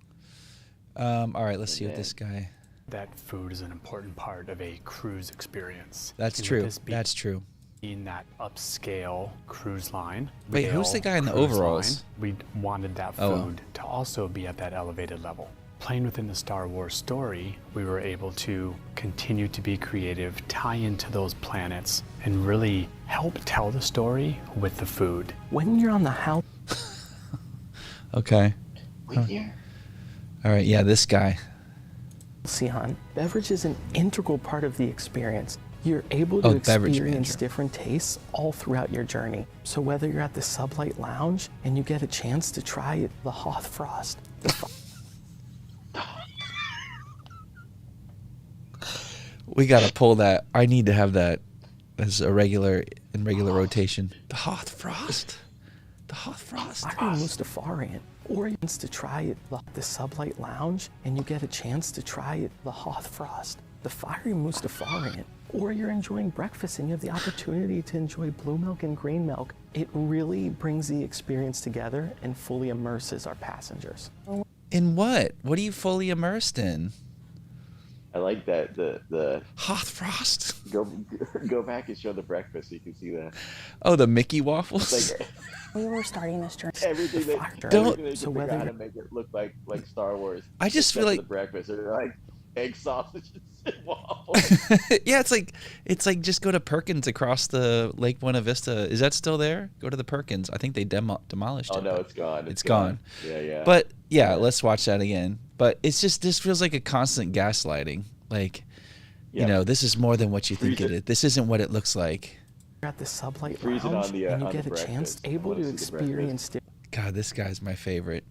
All right, let's see what this guy. That food is an important part of a cruise experience. That's true. That's true. In that upscale cruise line. Wait, who's the guy in the overalls? We wanted that food to also be at that elevated level. Playing within the Star Wars story, we were able to continue to be creative, tie into those planets, and really help tell the story with the food. When you're on the house. Okay. All right, yeah, this guy. Sihan, beverage is an integral part of the experience. You're able to experience different tastes all throughout your journey. So whether you're at the Sublight Lounge and you get a chance to try the Hoth Frost, we gotta pull that. I need to have that as a regular rotation. The Hoth Frost. The Hoth Frost. Fiery Mustafarian, or you to try the Sublight Lounge, and you get a chance to try the Hoth Frost, the Fiery Mustafarian, or you're enjoying breakfast and you have the opportunity to enjoy blue milk and green milk. It really brings the experience together and fully immerses our passengers. In what? What are you fully immersed in? I like that the Hoth Frost. Go back and show the breakfast so you can see the. Oh, the Mickey waffles. Like, we were starting this journey. Everything they can figure out to make it look like Star Wars. I just feel like the breakfast are like egg sausages and waffles. Yeah, it's like just go to Perkins across the Lake Buena Vista. Is that still there? Go to the Perkins. I think they demolished it. Oh no, it's gone. It's gone. Yeah. But yeah, let's watch that again. But it's just, this feels like a constant gaslighting. Like, you know, this is more than what you think it is. This isn't what it looks like. You're at the Sublight Lounge, and you get a chance able to experience God, this guy's my favorite.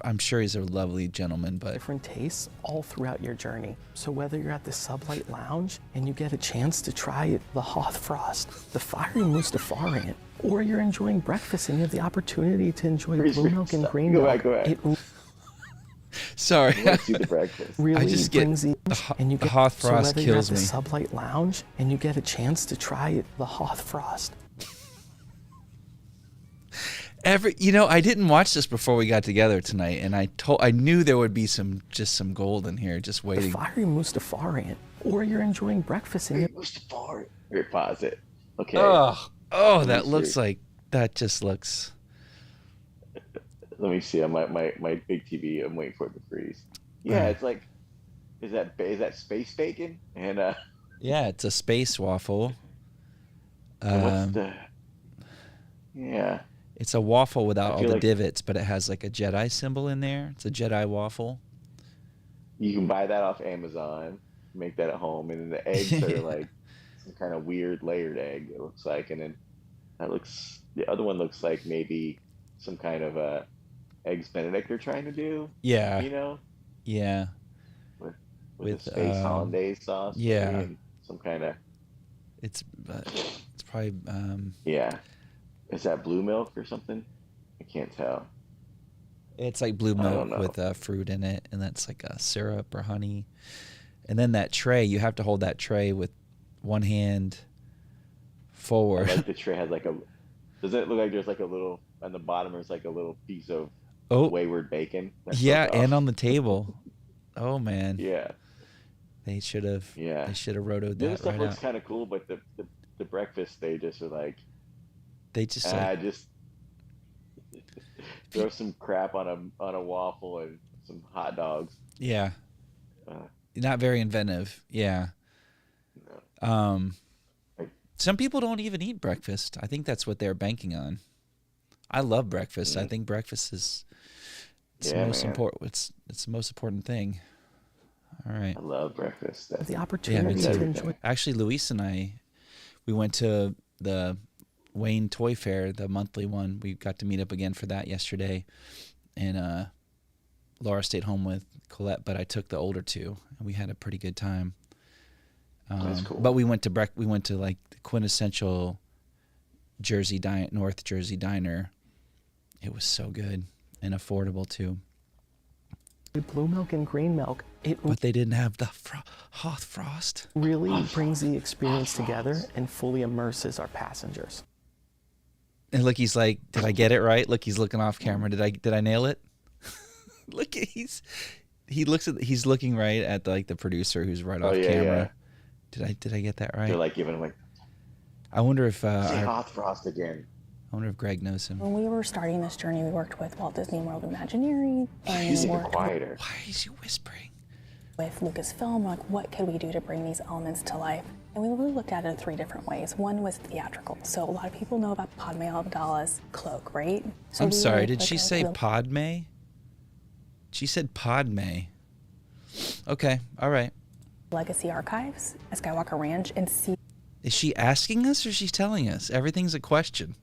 I'm sure he's a lovely gentleman, but different tastes all throughout your journey. So whether you're at the Sublight Lounge and you get a chance to try the Hoth Frost, the Fiery Mustafarian, or you're enjoying breakfast and you have the opportunity to enjoy blue milk and green milk. Go back. It sorry. See the breakfast. Really I just get brings the Hoth Frost so whether kills you're me. at the Sublight Lounge and you get a chance to try the Hoth Frost. I didn't watch this before we got together tonight, and I knew there would be some gold in here, just waiting. The Fiery Mustafarian, or you're enjoying breakfast and Mustafarian. Here, pause it. Okay. Oh, that looks like just looks. Let me see on my big TV. I'm waiting for it to freeze. Yeah, it's like, is that space bacon? And yeah, it's a space waffle. What's the? Yeah. It's a waffle without all the like divots, but it has like a Jedi symbol in there. It's a Jedi waffle. You can buy that off Amazon, make that at home, and then the eggs are like some kind of weird layered egg, it looks like, and then the other one looks like maybe some kind of eggs Benedict they're trying to do. Yeah. You know? Yeah. With the space hollandaise sauce. Yeah. And some kind of. It's probably. Yeah. Is that blue milk or something? I can't tell. It's like blue milk with fruit in it, and that's like a syrup or honey. And then that tray, you have to hold that tray with one hand forward. I like the tray has like a. Doesn't it look like there's like a little on the bottom? There's like a little piece of wayward bacon. Yeah, and on the table. Oh man. Yeah. They should have. Yeah. They should have rotoed The that other stuff right looks out. kind of cool, but the breakfast they just are like. They just just throw some crap on a waffle and some hot dogs. Yeah. Not very inventive. Yeah. No. Some people don't even eat breakfast. I think that's what they're banking on. I love breakfast. I think breakfast is the most important. It's the most important thing. All right. I love breakfast. That's the opportunity to enjoy. Actually, Luis and I, we went to the Wayne Toy Fair, the monthly one. We got to meet up again for that yesterday, and Laura stayed home with Colette, but I took the older two, and we had a pretty good time. That's cool. But we went to like the quintessential North Jersey diner. It was so good and affordable too. Blue milk and green milk. But they didn't have the Hoth Frost. Really brings the experience together and fully immerses our passengers. And look, he's like, did I get it right? Look, he's looking off camera. Did I nail it? Look, he's looking right at the producer who's right off camera. Yeah. Did I get that right? They're like giving him like. I wonder if say Hoth Frost again. I wonder if Greg knows him. When we were starting this journey, we worked with Walt Disney World Imagineering, and He's we even worked quieter. Why is he whispering? With Lucasfilm, like what could we do to bring these elements to life? And we really looked at it in 3 different ways. One was theatrical. So a lot of people know about Padme Amidala's cloak, right? So I'm sorry, did she say Padme? She said Padme. Okay, all right. Legacy Archives at Skywalker Ranch and see. Is she asking us or she's telling us? Everything's a question.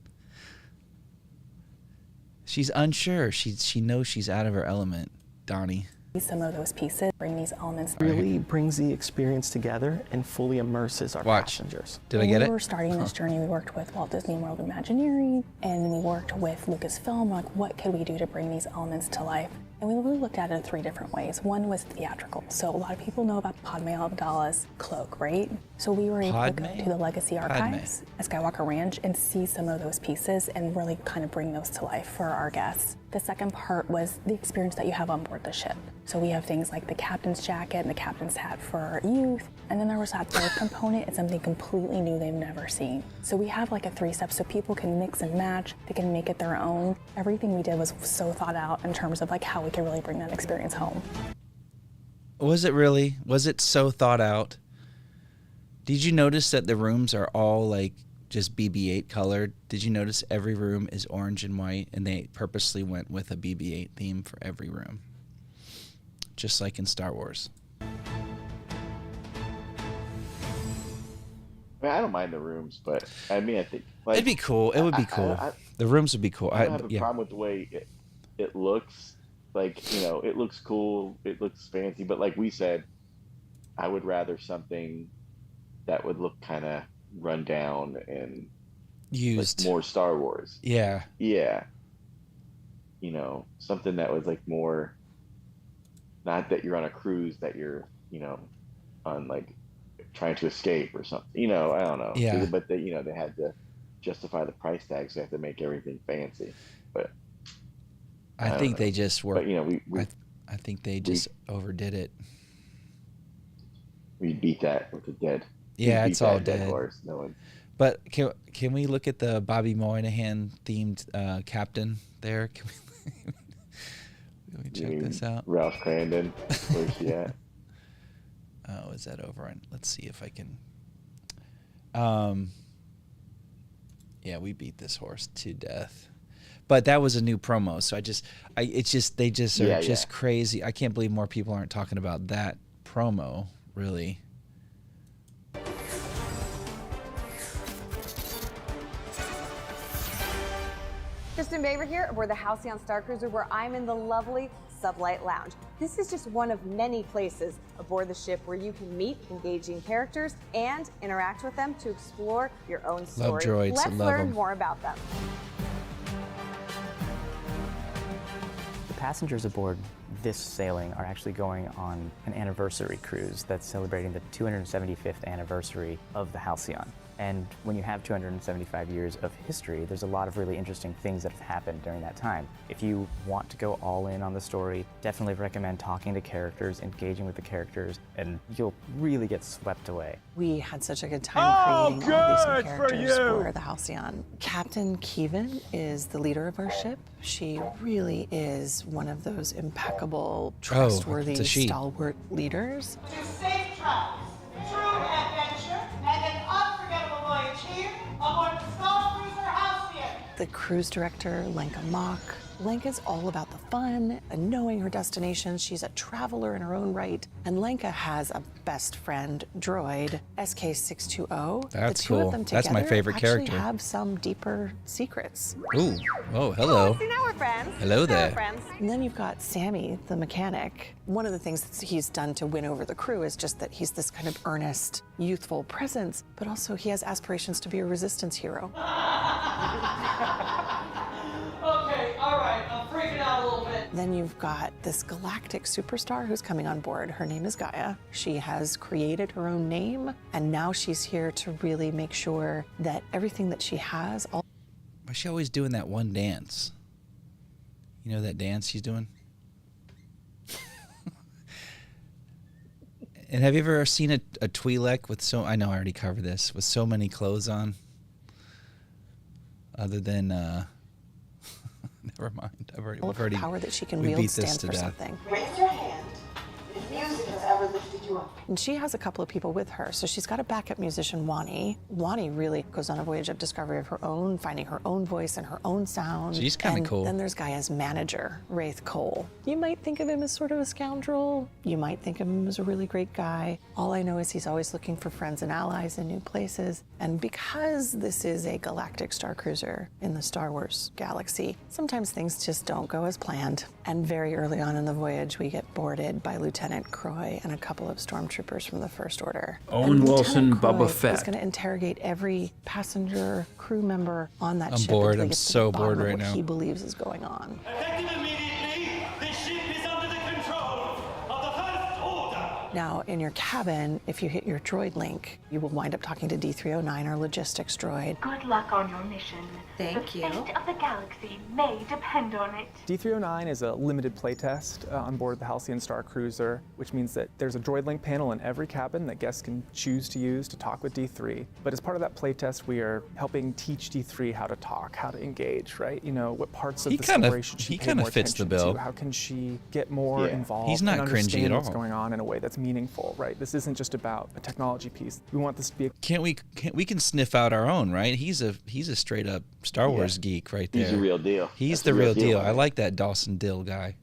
She's unsure. She knows she's out of her element, Donnie. Some of those pieces bring these elements. Really brings the experience together and fully immerses our passengers. Did I get it? When we were starting this journey, we worked with Walt Disney World Imagineering, and we worked with Lucasfilm, like what could we do to bring these elements to life? And we really looked at it in 3 different ways. One was theatrical. So a lot of people know about Padme Amidala's cloak, right? So we were able to go to the Legacy Archives at Skywalker Ranch and see some of those pieces and really kind of bring those to life for our guests. The second part was the experience that you have on board the ship. So we have things like the captain's jacket and the captain's hat for our youth. And then there was that third component. It's something completely new they've never seen. So we have like a 3-step so people can mix and match. They can make it their own. Everything we did was so thought out in terms of like how we can really bring that experience home. Was it really? Was it so thought out? Did you notice that the rooms are all like just BB-8 colored? Did you notice every room is orange and white, and they purposely went with a BB-8 theme for every room? Just like in Star Wars. I mean, I don't mind the rooms, but I mean, I think like, it'd be cool. It would be cool. The rooms would be cool. I don't have a problem with the way it looks. Like, you know, it looks cool. It looks fancy. But like we said, I would rather something that would look kind of run down and used, like more Star Wars. Yeah. Yeah. You know, something that was like more, not that you're on a cruise, that you're, you know, on like trying to escape or something. You know, I don't know. Yeah. But they, you know, they had to justify the price tag, so they have to make everything fancy. But I think they just were. But you know, I think they just overdid it. We beat that with the dead. Yeah, it's all dead. Horse. No one. But can we look at the Bobby Moynihan themed captain there? Can we check this out? Ralph Crandon, where's she at? Oh, is that over? Let's see if I can. Yeah, we beat this horse to death. But that was a new promo, so they just are just crazy. I can't believe more people aren't talking about that promo, really. Kristen Baver here aboard the Halcyon Starcruiser, where I'm in the lovely Sublight Lounge. This is just one of many places aboard the ship where you can meet engaging characters and interact with them to explore your own story. Love droids. Let's learn them. more about them. The passengers aboard this sailing are actually going on an anniversary cruise that's celebrating the 275th anniversary of the Halcyon. And when you have 275 years of history, there's a lot of really interesting things that have happened during that time. If you want to go all in on the story, definitely recommend talking to characters, engaging with the characters, and you'll really get swept away. We had such a good time creating all these new characters for the Halcyon. Captain Keevan is the leader of our ship. She really is one of those impeccable, trustworthy, stalwart leaders. To safe travels, true adventure, and an unforgettable voyage here aboard the Starcruiser Halcyon. The cruise director, Lenka Mock. Lenka's all about the fun and knowing her destination. She's a traveler in her own right. And Lenka has a best friend droid, SK620. That's the two cool. Of them together That's my favorite character. Actually have some deeper secrets. Ooh. Oh, hello. See, now we're friends. Hello there. Now we're friends. And then you've got Sammy, the mechanic. One of the things that he's done to win over the crew is just that he's this kind of earnest, youthful presence, but also he has aspirations to be a resistance hero. Okay, all right, I'm freaking out a little bit. Then you've got this galactic superstar who's coming on board. Her name is Gaia. She has created her own name, and now she's here to really make sure that everything that she has. Why is she always doing that one dance? You know that dance she's doing? And have you ever seen a Twi'lek with I know I already covered this, with so many clothes on? Other than, never mind. All of the power that she can wield stands for something. Raise your hand if music has ever lifted you up. And she has a couple of people with her. So she's got a backup musician, Wani. Wani really goes on a voyage of discovery of her own, finding her own voice and her own sound. She's kind of cool. Then there's Gaia's manager, Wraith Cole. You might think of him as sort of a scoundrel. You might think of him as a really great guy. All I know is he's always looking for friends and allies in new places. And because this is a galactic starcruiser in the Star Wars galaxy, sometimes things just don't go as planned. And very early on in the voyage, we get boarded by Lieutenant Lieutenant Croy and a couple of stormtroopers from the First Order. Owen And Wilson, Lieutenant Croy Boba Fett. is going to interrogate every passenger, crew member on that I'm ship. bored. until he I'm gets to so the bottom bored of right what now. he believes is going on. Effective immediately, the ship is under the control of the First Order. Now, in your cabin, if you hit your droid link, you will wind up talking to D309, our logistics droid. Good luck on your mission. Thank you. The fate of the galaxy may depend on it. D309 is a limited playtest on board the Halcyon Starcruiser, which means that there's a droid link panel in every cabin that guests can choose to use to talk with D3. But as part of that playtest, we are helping teach D3 how to talk, how to engage, right? You know, what parts of the story should she pay more fits the attention bill. to? How can she get more involved? He's not and cringy understand at what's all. going on in a way that's meaningful, right? This isn't just about a technology piece. We want this to be a We can sniff out our own, right? He's a straight up Star Wars geek right there. He's the real deal. He's That's the the real real deal. deal, I man. like that Dawson Dill guy.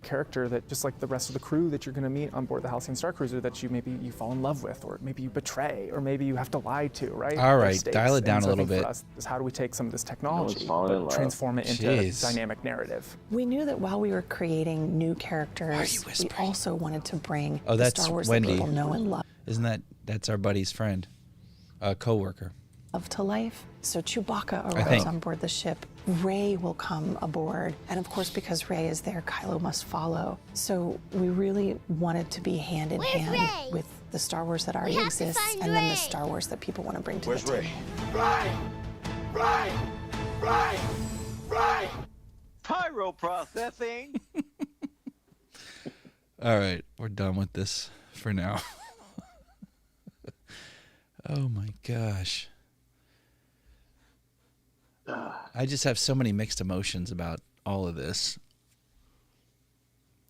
character that, just like the rest of the crew that you're going to meet on board the Halcyon Starcruiser, that you fall in love with, or maybe you betray, or maybe you have to lie to, right? All There's right, stakes. dial it And down so a I little think bit. For us, is how do we take some of this technology, falling in but love. transform it into Jeez. a dynamic narrative? We knew that while we were creating new characters, we also wanted to bring Oh, the that's Star Wars Wendy. that people know and love Isn't that's our buddy's friend, co-worker? to life. So Chewbacca think. arrives on board the ship. Rey will come aboard. And of course, because Rey is there, Kylo must follow. So we really wanted to be hand in hand with the Star Wars that already exists and then the Star Wars that people want to bring to the table. Right! Pyro processing! All right, we're done with this for now. Oh my gosh. I just have so many mixed emotions about all of this.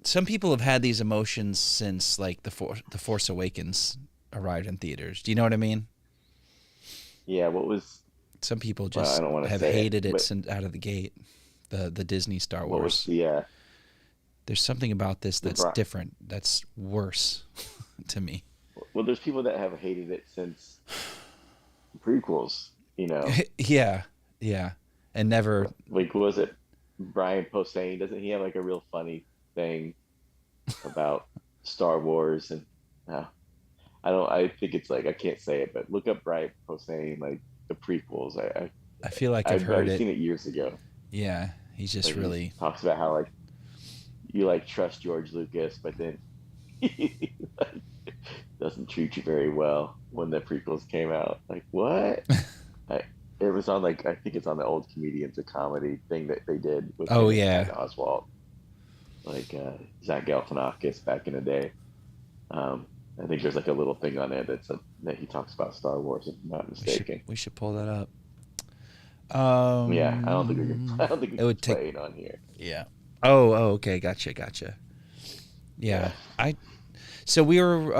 Some people have had these emotions since like the Force Awakens arrived in theaters. Do you know what I mean? Yeah, what was... Some people I just don't wanna have say hated it but since out of the gate. The Disney Star What Wars. was the... There's something about this that's Bri- different. That's worse to me. Well, there's people that have hated it since prequels, you know. Yeah. And never... Like, what was it? Brian Posehn, doesn't he have like a real funny thing about Star Wars? And I think it's like, I can't say it, but look up Brian Posehn, like the prequels. I feel like I've heard it. seen it years ago. Yeah, he's just Like, really... he talks about how like you like trust George Lucas, but then he like, doesn't treat you very well when the prequels came out. Like, what? It was on like, I think it's on the old Comedians of Comedy thing that they did with Oh, him and yeah. Patton Oswalt, like Zach Galifianakis back in the day. I think there's like a little thing on there that he talks about Star Wars, if I'm not mistaken. We should pull that up. Yeah, I don't think we can play it on here. Yeah. Oh, okay, gotcha. Yeah. So we were.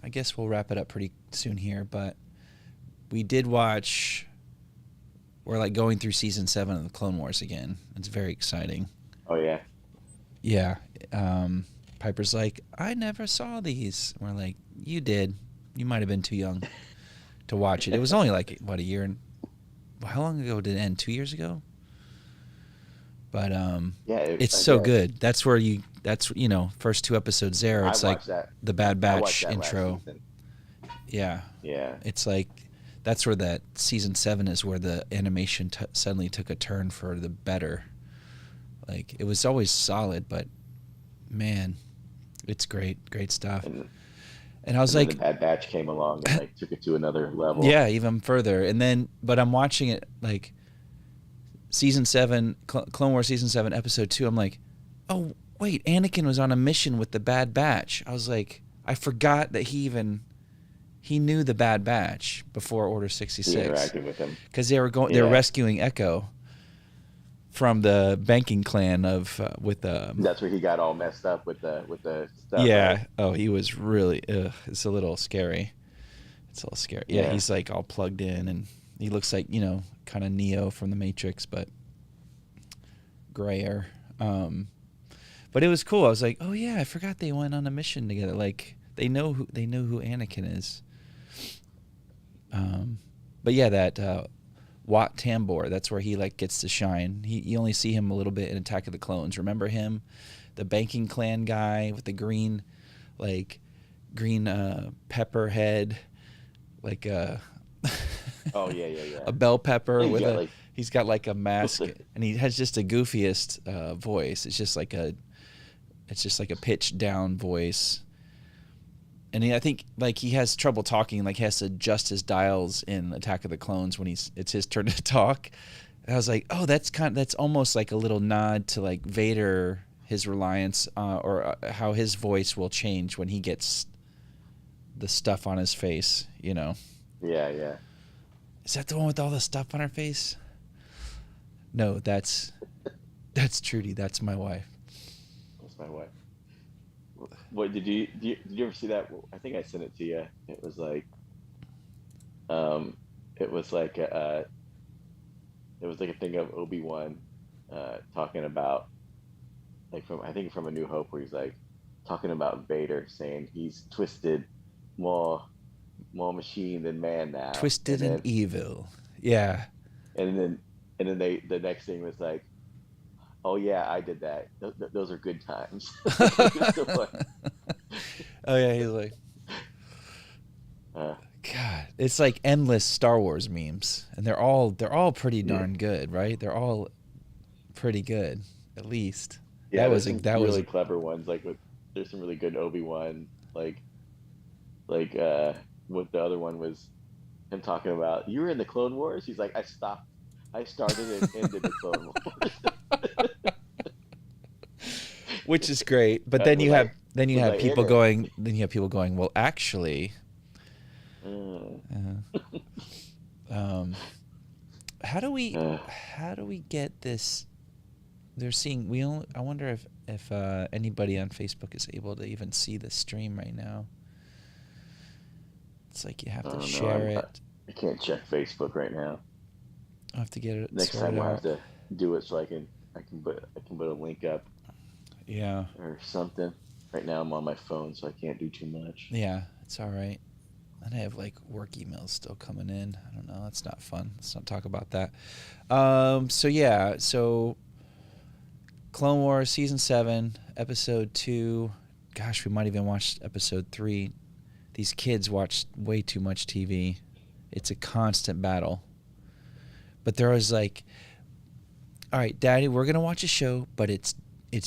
I guess we'll wrap it up pretty soon here, but we did watch. We're like going through season 7 of the Clone Wars again. It's very exciting. Oh yeah. Yeah. Piper's like, I never saw these. We're like, you did. You might have been too young to watch it. It was only like what, a year and how long ago did it end? 2 years ago. But yeah, it's so good. That's where first 2 episodes there. It's like the Bad Batch intro. Yeah. Yeah. It's like that's where that season 7 is where the animation suddenly took a turn for the better. Like it was always solid, but man, it's great stuff. And I was like, the Bad Batch came along and like took it to another level. Yeah, even further. And then, but I'm watching it like season 7, Clone Wars season 7, episode 2. I'm like, oh wait, Anakin was on a mission with the Bad Batch. I was like, I forgot that he knew the Bad Batch before Order 66. He interacted with him because they were rescuing Echo from the banking clan with the. That's where he got all messed up with the stuff. Yeah. Right? Oh, he was really. It's a little scary. It's a little scary. Yeah, he's like all plugged in, and he looks like kind of Neo from the Matrix, but grayer. But it was cool. I was like, oh yeah, I forgot they went on a mission together. Like they know who Anakin is. But yeah, that Wat Tambor. That's where he like gets to shine. You only see him a little bit in Attack of the Clones. Remember him, the banking clan guy with the green pepper head, like a Oh yeah. a bell pepper He's with got, a like, he's got like a mask, and he has just the goofiest voice. It's just like a pitched down voice. And I think like he has trouble talking, like he has to adjust his dials in Attack of the Clones when it's his turn to talk. And I was like, oh, that's almost like a little nod to like Vader, his reliance or how his voice will change when he gets the stuff on his face, you know. Yeah. Is that the one with all the stuff on her face? No, that's Trudy. That's my wife. That's my wife. What did you ever see that? I think I sent it to you. It was like, it was like a thing of Obi-Wan, talking about, like from A New Hope, where he's like talking about Vader, saying he's twisted, more machine than man now. Twisted and evil. Yeah. And then the next thing was like, oh yeah, I did that. Those are good times. Oh yeah, he's like, God, it's like endless Star Wars memes, and they're all pretty darn good, right? They're all pretty good, at least. Yeah, that was clever ones. Like there's some really good Obi-Wan, like what the other one was, him talking about, you were in the Clone Wars. He's like, I started and ended the Clone Wars. Which is great, but then you have people going, well, actually, how do we get this? They're seeing I wonder if anybody on Facebook is able to even see the stream right now. It's like you have to share it. I can't check Facebook right now. I'll have to get it. Next time I'll have to do it so I can put a link up. Yeah. Or something. Right now I'm on my phone, so I can't do too much. Yeah, it's all right. And I have like work emails still coming in. I don't know. That's not fun. Let's not talk about that. So Clone Wars Season 7, Episode 2. Gosh, we might even watch Episode 3. These kids watch way too much TV. It's a constant battle. But there was like, all right, Daddy, we're gonna watch a show, but it's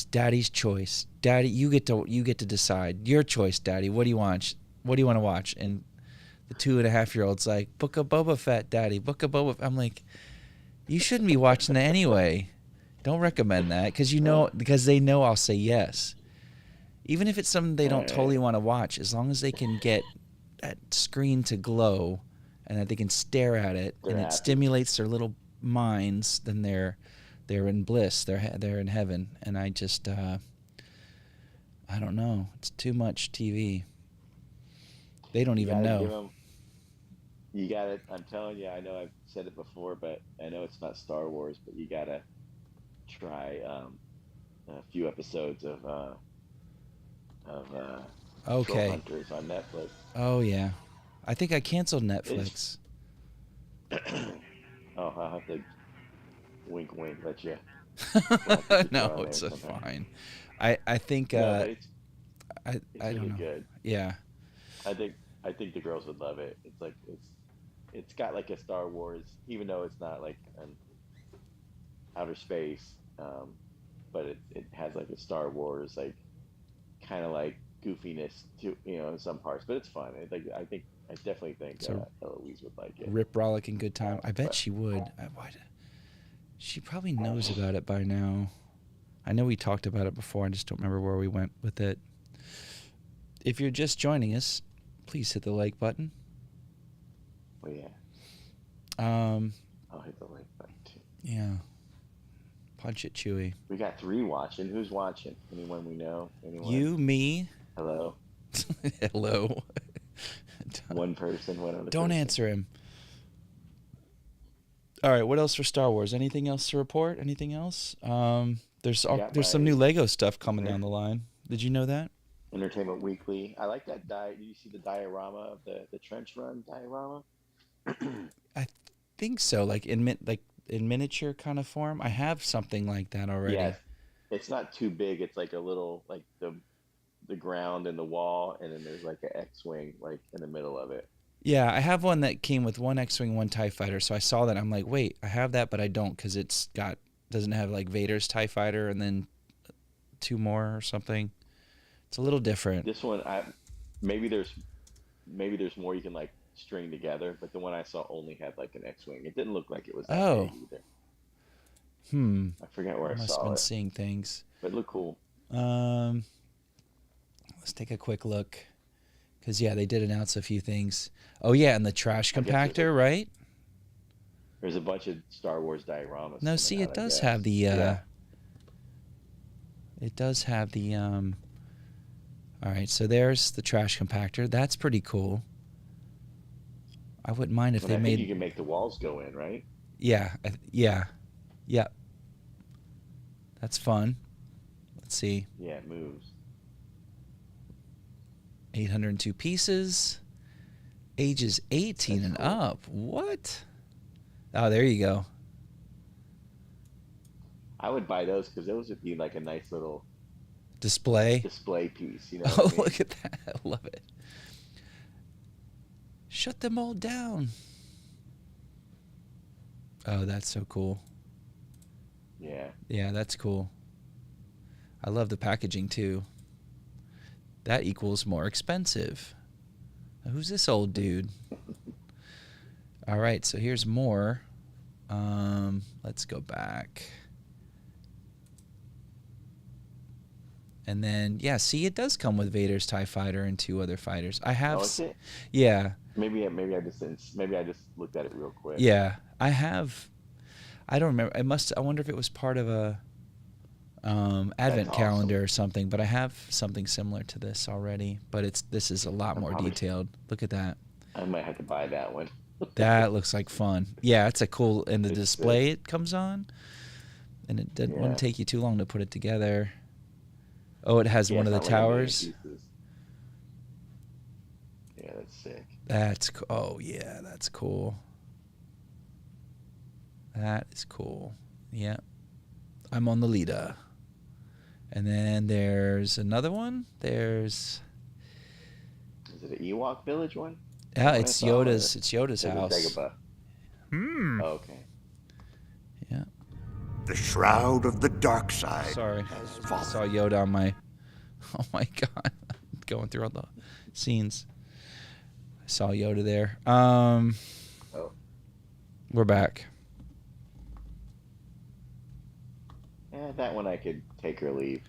Daddy's choice. Daddy, you get to decide. Your choice, Daddy. What do you want? What do you want to watch? And the 2.5-year-old's like, Book of Boba Fett, Daddy. Book of Boba Fett. I'm like, you shouldn't be watching that anyway. Don't recommend that because they know I'll say yes. Even if it's something they don't totally want to watch, as long as they can get that screen to glow and that they can stare at it and it stimulates their little minds, then they're in bliss. They're in heaven. And I just I don't know. It's too much TV. They don't even know. You got it. I'm telling you. I know I've said it before, but I know it's not Star Wars. But you gotta try a few episodes of Troll Hunters on Netflix. Oh yeah, I think I canceled Netflix. Oh, I'll have to wink, let you. No, it's fine. I think I don't know. Good. Yeah. I think the girls would love it. It's like it's got like a Star Wars, even though it's not like an outer space, but it has like a Star Wars like kind of like goofiness to in some parts, but it's fun. I definitely think Eloise would like it. Rip rollicking good time. I bet she would. She probably knows about it by now. I know we talked about it before. I just don't remember where we went with it. If you're just joining us, please hit the like button. Oh yeah. I'll hit the like button too. Yeah. Punch it, Chewy. We got 3 watching. Who's watching? Anyone we know? Anyone? You, me. Hello. Hello. One person. One other. Don't answer him. All right. What else for Star Wars? Anything else to report? Anything else? There's some new Lego stuff coming down the line. Did you know that? Entertainment Weekly. I like that. Did you see the diorama of the trench run diorama? think so. Like in miniature kind of form. I have something like that already. Yeah, it's not too big. It's like a little like the ground and the wall, and then there's like an X-wing like in the middle of it. Yeah, I have one that came with one X-wing, one TIE fighter. So I saw that. I'm like, wait, I have that, but I don't because doesn't have like Vader's TIE fighter and then 2 more or something. It's a little different. This one, maybe there's more you can like string together, but the one I saw only had like an X-wing. It didn't look like it was that big either. I forget where I must saw have been it. seeing things. But it looked cool. Let's take a quick look. Because, yeah, they did announce a few things. Oh, yeah, and the trash compactor, right? There's a bunch of Star Wars dioramas. No, see, it does have the... It does have the... All right, so there's the trash compactor. That's pretty cool. I wouldn't mind if they I made... think you can make the walls go in, right? Yeah, yeah. That's fun. Let's see. Yeah, it moves. 802 pieces. Ages 18 and up. What? Oh, there you go. I would buy those because those would be like a nice little display piece. You know? Oh, look at that. I love it. Shut them all down. Oh, that's so cool. Yeah. Yeah, that's cool. I love the packaging too. That equals more expensive. Now, who's this old dude? All right, so here's more. Let's go back. And then, yeah, see, it does come with Vader's TIE fighter and 2 other fighters. I have. Oh, is it? Yeah. Maybe I just looked at it real quick. Yeah, I have. I don't remember. I wonder if it was part of a advent calendar or something. But I have something similar to this already. But this is a lot more detailed. Look at that. I might have to buy that one. That looks like fun. Yeah, it's a cool. And the display it comes on, and it wouldn't take you too long to put it together. Oh, it has one of the towers. Yeah, that's sick. Oh yeah, that's cool. That is cool. Yeah. I'm on the leader. And then there's another one. Is it an Ewok village one? Yeah, it's Yoda's house. Dagobah. Oh, okay. Yeah. The shroud of the dark side. Sorry. I saw Yoda on my... Oh my God. Going through all the scenes. I saw Yoda there. We're back. Yeah, that one I could take or leave.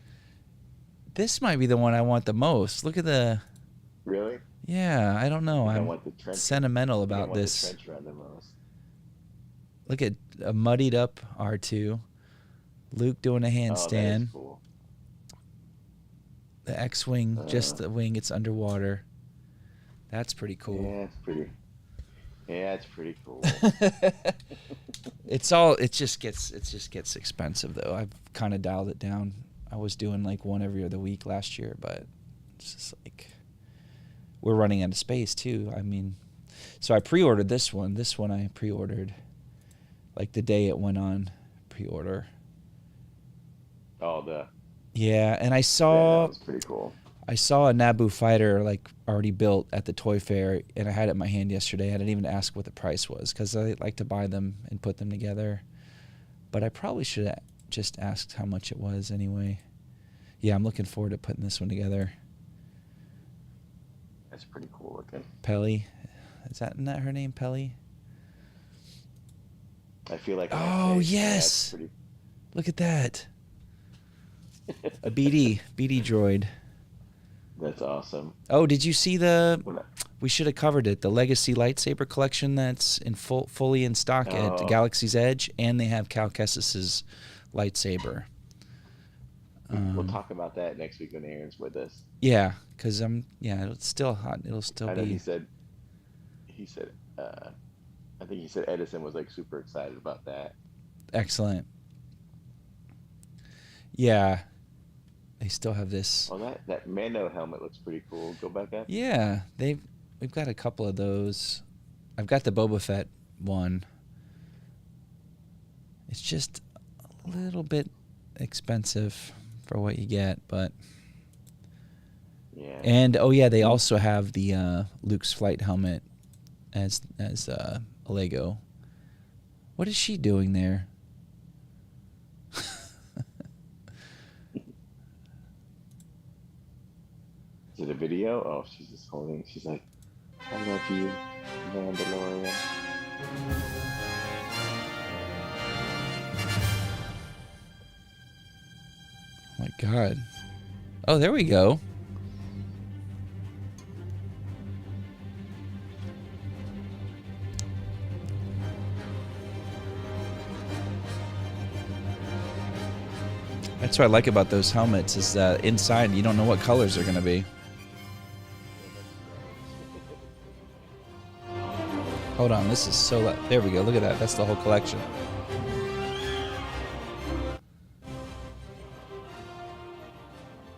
This might be the one I want the most. Look at the... Really? Yeah, I don't know. I'm sentimental about the this. trench run the most. Look at a muddied up R2. Luke doing a handstand. That is cool. The X-wing, just the wing, it's underwater. That's pretty cool. Yeah, it's pretty cool. It just gets expensive though. I've kind of dialed it down. I was doing like one every other week last year, but it's just like we're running out of space too. I mean, so I pre-ordered this one. This one I pre-ordered like the day it went on pre-order. Yeah, and I saw. That was pretty cool. I saw a Naboo fighter like already built at the toy fair, and I had it in my hand yesterday. I didn't even ask what the price was because I like to buy them and put them together. But I probably should have just asked how much it was anyway. Yeah, I'm looking forward to putting this one together. That's pretty cool looking. Pelly, isn't that her name, Pelly? I feel like. Oh yes, look at that. A BD droid. That's awesome. Oh, did you see we should have covered it. The Legacy lightsaber collection that's fully in stock at Galaxy's Edge, and they have Cal Kestis's lightsaber. We'll talk about that next week when Aaron's with us. Yeah, because it's still hot. It'll still I be. know he said, I think he said Edison was like super excited about that. Excellent. Yeah. They still have this. Oh, that Mando helmet looks pretty cool. Go back up. Yeah, we've got a couple of those. I've got the Boba Fett one. It's just a little bit expensive for what you get, but yeah. And oh yeah, they also have the Luke's flight helmet as a Lego. What is she doing there? Is it a video? Oh, she's just holding. She's like, I love you, Mandalorian. Oh my God. Oh, there we go. That's what I like about those helmets is that inside you don't know what colors they're going to be. Hold on, this is so... There we go, look at that. That's the whole collection.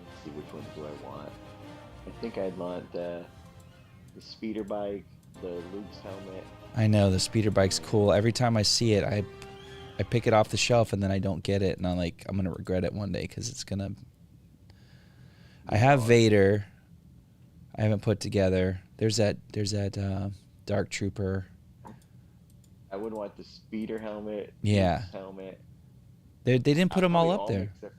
Let's see, which ones do I want? I think I'd want the speeder bike, the Luke's helmet. I know, the speeder bike's cool. Every time I see it, I pick it off the shelf and then I don't get it. And I'm like, I'm going to regret it one day because it's going to... I have Vader. I haven't put together. There's that Dark Trooper. I would want the speeder helmet. Yeah. Luke's helmet. They didn't put them all up there. Except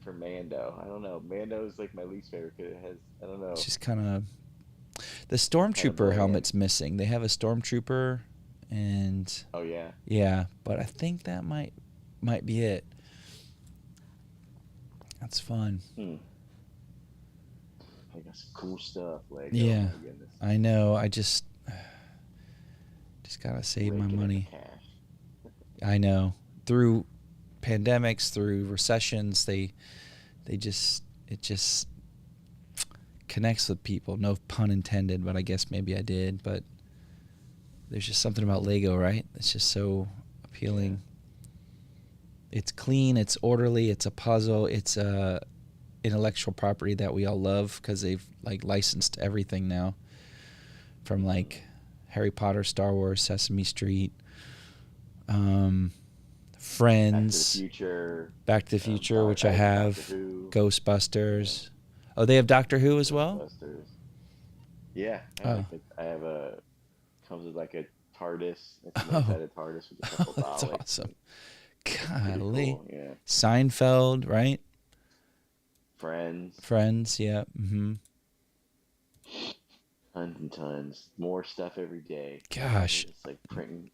for Mando. I don't know. Mando's like my least favorite because it has, I don't know. It's just kind of... The Stormtrooper helmet's missing. They have a Stormtrooper and... Oh, yeah? Yeah, but I think that might be it. That's fun. I got some cool stuff. Lego. Yeah, Oh, my goodness. I know. I just gotta save my money. I know. Through pandemics, through recessions, it just connects with people. No pun intended, but I guess maybe I did. But there's just something about Lego, right? It's just so appealing. Yeah. It's clean, it's orderly, it's a puzzle, it's a intellectual property that we all love because they've like licensed everything now, from like Harry Potter, Star Wars, Sesame Street, Friends, Back to the Future, which I have, Ghostbusters. Oh, they have Doctor Who as well? Yeah, I have a, comes with like a TARDIS. It's an inside TARDIS with a couple that's dollies. awesome. Golly. Cool, yeah. Seinfeld, right? Friends, yeah. Mm-hmm. Tons and tons. More stuff every day. Gosh. It's like printing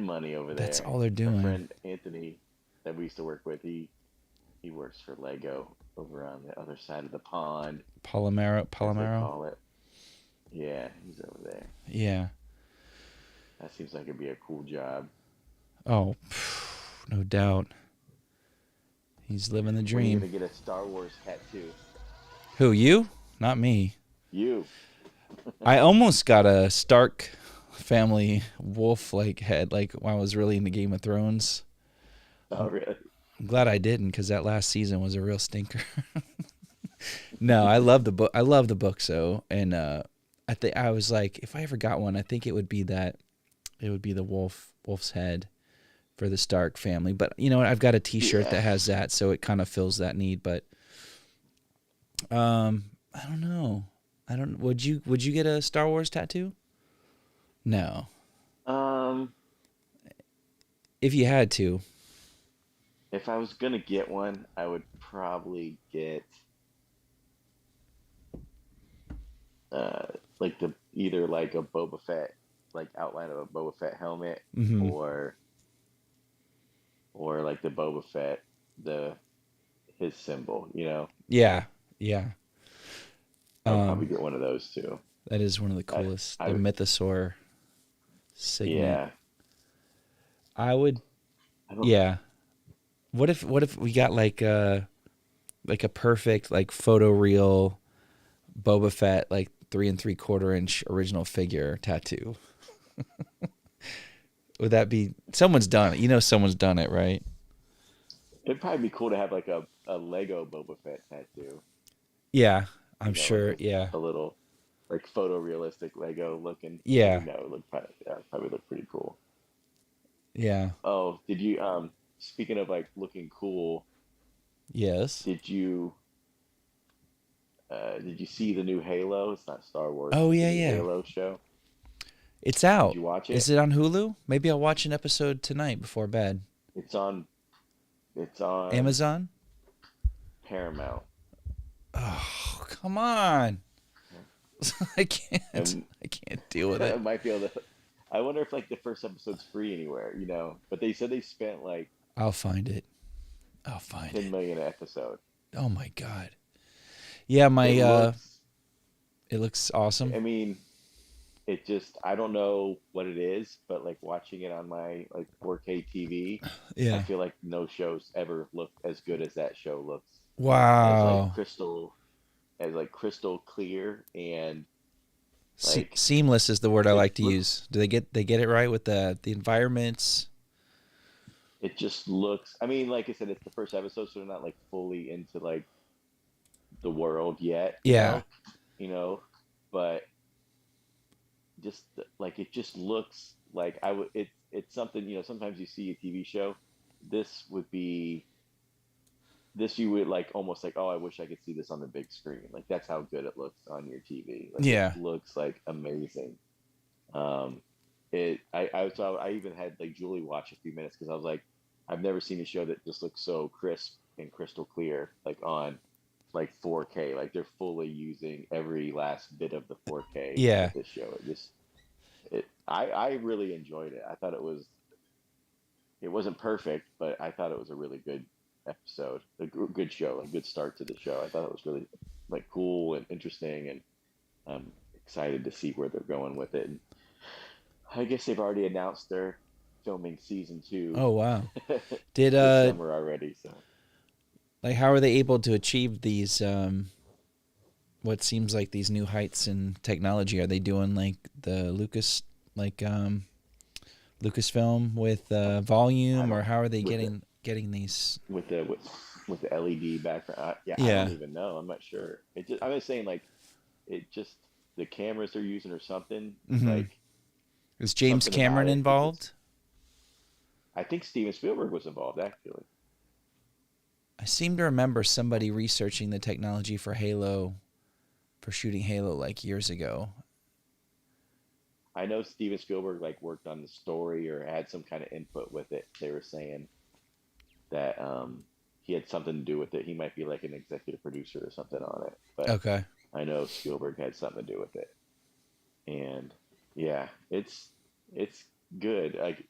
money over there. That's all they're doing. My friend Anthony that we used to work with, he works for Lego over on the other side of the pond. Palomero? As they call it. Yeah, he's over there. Yeah. That seems like it'd be a cool job. Oh, no doubt. He's living the dream. When are you gonna get a Star Wars tattoo? Who, you? Not me. You. I almost got a Stark family wolf like head, like when I was really into Game of Thrones. Oh, really? I'm glad I didn't, because that last season was a real stinker. No, I love the book. I love the book, so, and I think I was like, if I ever got one, I think it would be that. It would be the wolf's head for the Stark family. But you know what? I've got a T-shirt that has that, so it kind of fills that need. But I don't know. Would you get a Star Wars tattoo? No. If you had to. If I was gonna get one, I would probably get either like a Boba Fett, like outline of a Boba Fett helmet, Mhm. or like the Boba Fett, his symbol, you know. Yeah. I'll probably get one of those too. That is one of the coolest. The Mythosaur signet. Yeah. I would. Yeah. What if we got like a perfect like photoreal Boba Fett like 3 3/4 inch original figure tattoo? Would that be? Someone's done it. You know, someone's done it, right? It'd probably be cool to have like a Lego Boba Fett tattoo. Yeah, I'm sure. Like yeah. A little like photorealistic Lego looking. Yeah. It would probably look pretty cool. Yeah. Oh, did you speaking of like looking cool, Yes. did you see the new Halo? It's not Star Wars, Oh but the yeah, new yeah. Halo show. It's Did out. you watch Is it? it on Hulu? Maybe I'll watch an episode tonight before bed. It's on Amazon? Paramount. Oh, come on. I can't. And I can't deal with I it. might be able to. I wonder if like the first episode's free anywhere, But they said they spent like I'll find it. I'll find 10 it. million an episode. Oh my god. Yeah, my it looks awesome. I mean, it just I don't know what it is, but like watching it on my like 4K TV, Yeah. I feel like no show's ever looked as good as that show looks. Wow. As like crystal clear and like Seamless is the word I like to looks- use. Do they get it right with the environments? it just looks. I mean, like I said, it's the first episode, so they're not like fully into like the world yet. Yeah. But just like it just looks like I would. It's something Sometimes you see a TV show. This would be. This you would like almost like, oh, I wish I could see this on the big screen. Like that's how good it looks on your TV. Like, Yeah. it looks like amazing. I even had like Julie watch a few minutes because I was like, I've never seen a show that just looks so crisp and crystal clear, like on like 4K. Like they're fully using every last bit of the 4K. Yeah. Of this show. I really enjoyed it. I thought it wasn't perfect, but I thought it was a really good episode, a good show, a good start to the show. I thought it was really like cool and interesting, and I'm excited to see where they're going with it. And I guess they've already announced they're filming season 2. Oh wow. Did this summer already? So like how are they able to achieve these what seems like these new heights in technology? Are they doing like the Lucasfilm with volume, or how are they getting these with the LED background? I Yeah. don't even know. I'm not sure. I'm just saying like the cameras they're using or something. Mhm. Like is James something about Cameron it, involved? I think Steven Spielberg was involved actually. I seem to remember somebody researching the technology for shooting Halo like years ago. I know Steven Spielberg like worked on the story or had some kind of input with it. They were saying that he had something to do with it. He might be like an executive producer or something on it. But Okay. I know Spielberg had something to do with it. And yeah, it's good. Like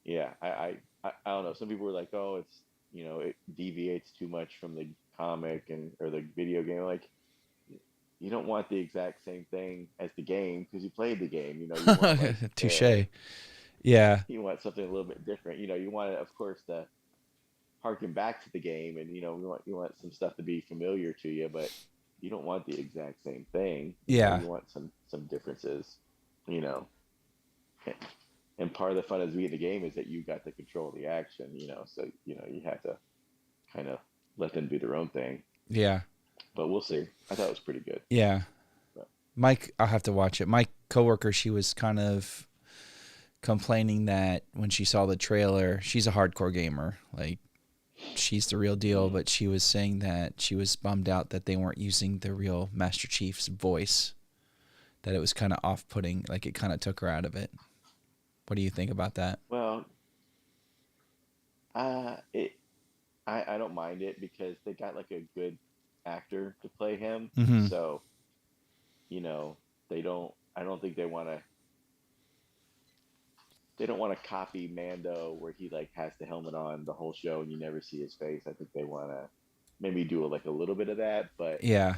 yeah, I don't know. Some people were like, "Oh, it's it deviates too much from the comic or the video game." Like you don't want the exact same thing as the game because you played the game. You want like, Touche. Yeah. You want something a little bit different. You want it, of course, to harken back to the game, and you want some stuff to be familiar to you, but you don't want the exact same thing. Yeah. You want some differences. And part of the fun of being the game is that you got to control the action. So you have to kind of let them do their own thing. Yeah. But we'll see. I thought it was pretty good. Yeah. But Mike, I'll have to watch it. My coworker, she was kind of complaining that when she saw the trailer, she's a hardcore gamer. Like, she's the real deal, but she was saying that she was bummed out that they weren't using the real Master Chief's voice, that it was kind of off-putting, like it kind of took her out of it. What do you think about that? Well, I don't mind it because they got like a good actor to play him. Mhm. So, I don't think they want to copy Mando where he like has the helmet on the whole show and you never see his face. I think they want to maybe do like a little bit of that, but Yeah.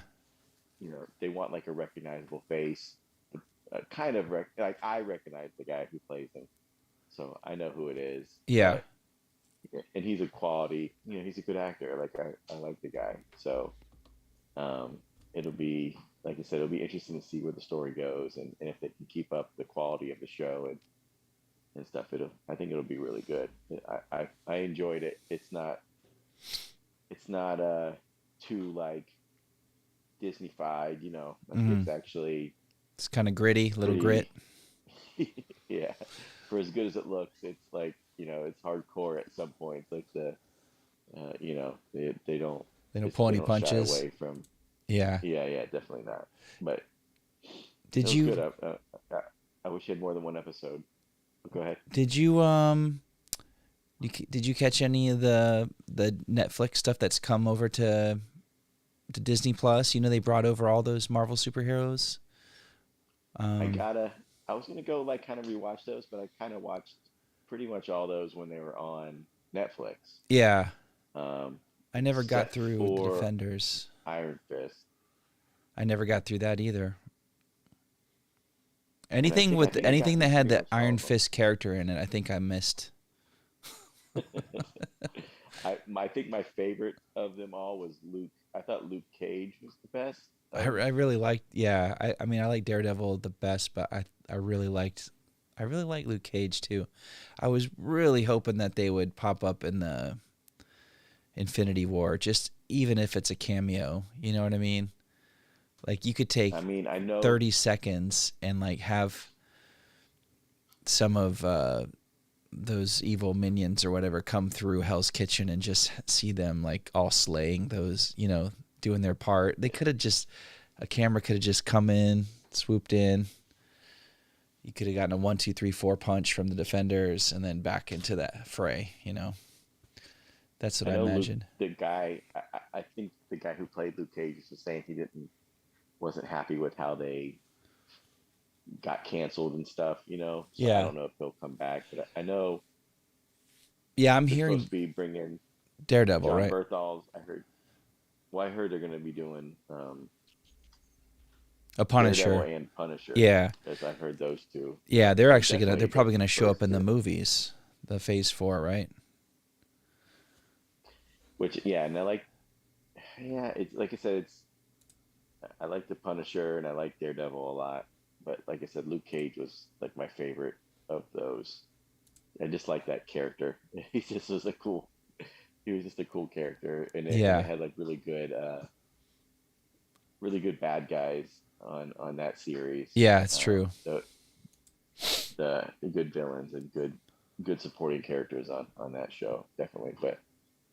They want like a recognizable face, kind of like I recognize the guy who plays him, so I know who it is. Yeah. And he's a quality, he's a good actor. Like I like the guy. So, it'll be, like I said, it'll be interesting to see where the story goes and if they can keep up the quality of the show and stuff. I think it'll be really good. I enjoyed it. It's not too like Disney-fied, Like Mhm. it's actually It's kind of gritty, little pretty- grit. yeah. for as good as it looks, it's like, it's hardcore at some points. Like they don't pull any shy punches. away from. Yeah. Yeah, definitely not. But did it was you? Good. I wish you had more than one episode. Go ahead. Did you did you catch any of the Netflix stuff that's come over to Disney Plus? They brought over all those Marvel superheroes. I was gonna go like kind of rewatch those, but I kind of watched pretty much all those when they were on Netflix. Yeah. I never got through the Defenders. Iron Fist. I never got through that either. Anything that had the Iron Fist character in it, I think I missed. I think my favorite of them all was Luke. I thought Luke Cage was the best. I really liked. Yeah, I mean, I like Daredevil the best, but I really liked Luke Cage too. I was really hoping that they would pop up in the Infinity War, just even if it's a cameo. You know what I mean? Like you could take, I know 30 seconds and like have some of those evil minions or whatever come through Hell's Kitchen and just see them like all slaying those, doing their part. They could have a camera could have just come in, swooped in. You could have gotten a 1, 2, 3, 4 punch from the Defenders and then back into that fray, That's what I imagined. I think the guy who played Luke Cage was saying he wasn't happy with how they got canceled and stuff, So yeah. I don't know if he'll come back, but I know. Yeah, I'm hearing supposed to be bringing Daredevil, John right? Berthol's. I heard they're going to be doing a Punisher Daredevil and Punisher. Yeah, because I've heard those two. Yeah, they're probably gonna show up in the movies, the Phase 4, right? Which and it's like I said, I like the Punisher and I like Daredevil a lot, but like I said, Luke Cage was like my favorite of those. I just like that character. He was just a cool character, and it had like really good bad guys on that series. Yeah, it's true. The good villains and good supporting characters on that show, definitely. But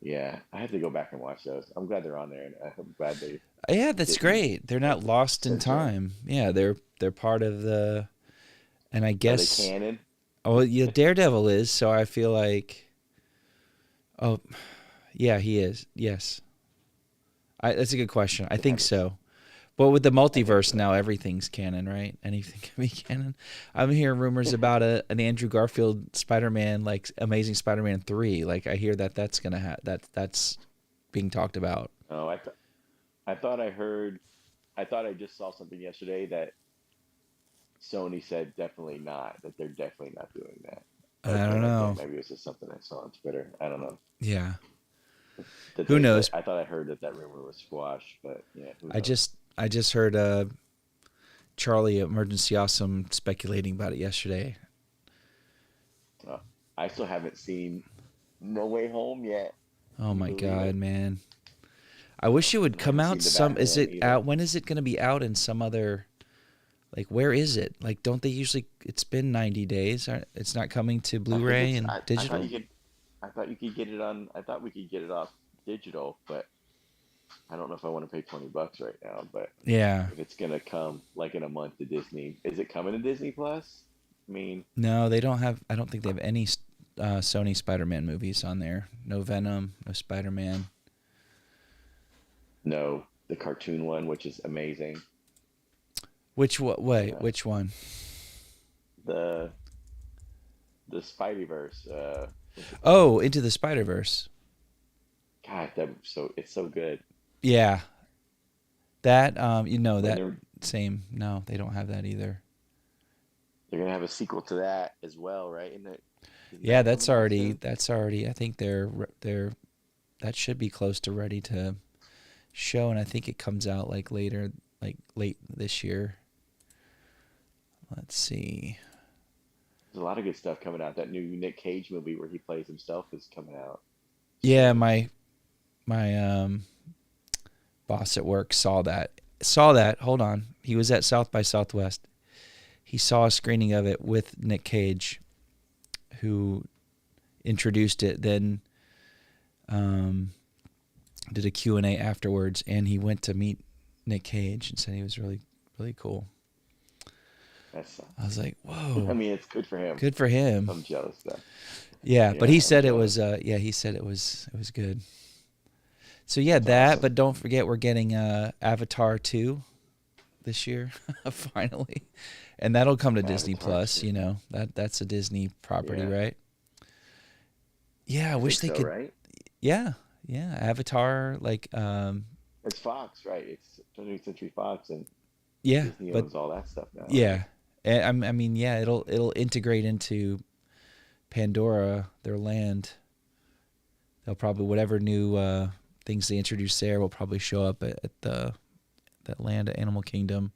yeah, I have to go back and watch those. I'm glad they're on there, and I'm glad they. Yeah, that's great. They're not lost in time. Yeah, they're part of the. And I guess. Are they canon? Oh yeah, Daredevil is. So I feel like. Oh, yeah, he is. Yes. That's a good question. I think so. But with the multiverse now, everything's canon, right? Anything can be canon. I'm hearing rumors about an Andrew Garfield Spider-Man, like Amazing Spider-Man 3. Like I hear that's gonna that's being talked about. Oh, I thought I just saw something yesterday that Sony said definitely not. That they're definitely not doing that. I don't know. Maybe it was just something I saw on Twitter. I don't know. Yeah. Who knows? I thought I heard that rumor was squashed, but yeah. I just heard Charlie Emergency Awesome speculating about it yesterday. I still haven't seen No Way Home yet. Oh my God, man! I wish it would come out some. Is it out? When is it going to be out in some other? Like, where is it? Like, don't they usually? It's been 90 days. It's not coming to Blu-ray and digital. I thought you could get it on. I thought we could get it off digital, but I don't know if I want to pay $20 right now. But yeah, if it's gonna come like in a month to Disney, is it coming to Disney Plus? I mean, no, they don't have. I don't think they have any Sony Spider-Man movies on there. No Venom, no Spider-Man. No, the cartoon one, which is amazing. Which which one? The Spideyverse. Into the Spider-Verse. God, it's so good. Yeah. That that same. No, they don't have that either. They're gonna have a sequel to that as well, right? Yeah, that's already. I think they're that should be close to ready to show, and I think it comes out like later, like late this year. Let's see. There's a lot of good stuff coming out. That new Nick Cage movie where he plays himself is coming out. Yeah, my boss at work saw that. Hold on. He was at South by Southwest. He saw a screening of it with Nick Cage, who introduced it, then did a Q&A afterwards, and he went to meet Nick Cage and said he was really, really cool. I was like, whoa. I mean, it's good for him. Good for him. I'm jealous though. Yeah, but he said it was he said it was good. So yeah, that's awesome. But don't forget we're getting Avatar 2 this year finally. And that'll come to Disney Plus, you know. That's a Disney property, right? Yeah, I wish they could. Right? Yeah. Avatar, like it's Fox, right? It's 20th Century Fox, and Disney owns all that stuff now. Yeah, right? And I mean, yeah, it'll integrate into Pandora, their land. They'll probably whatever new things they introduce there will probably show up at that land at Animal Kingdom.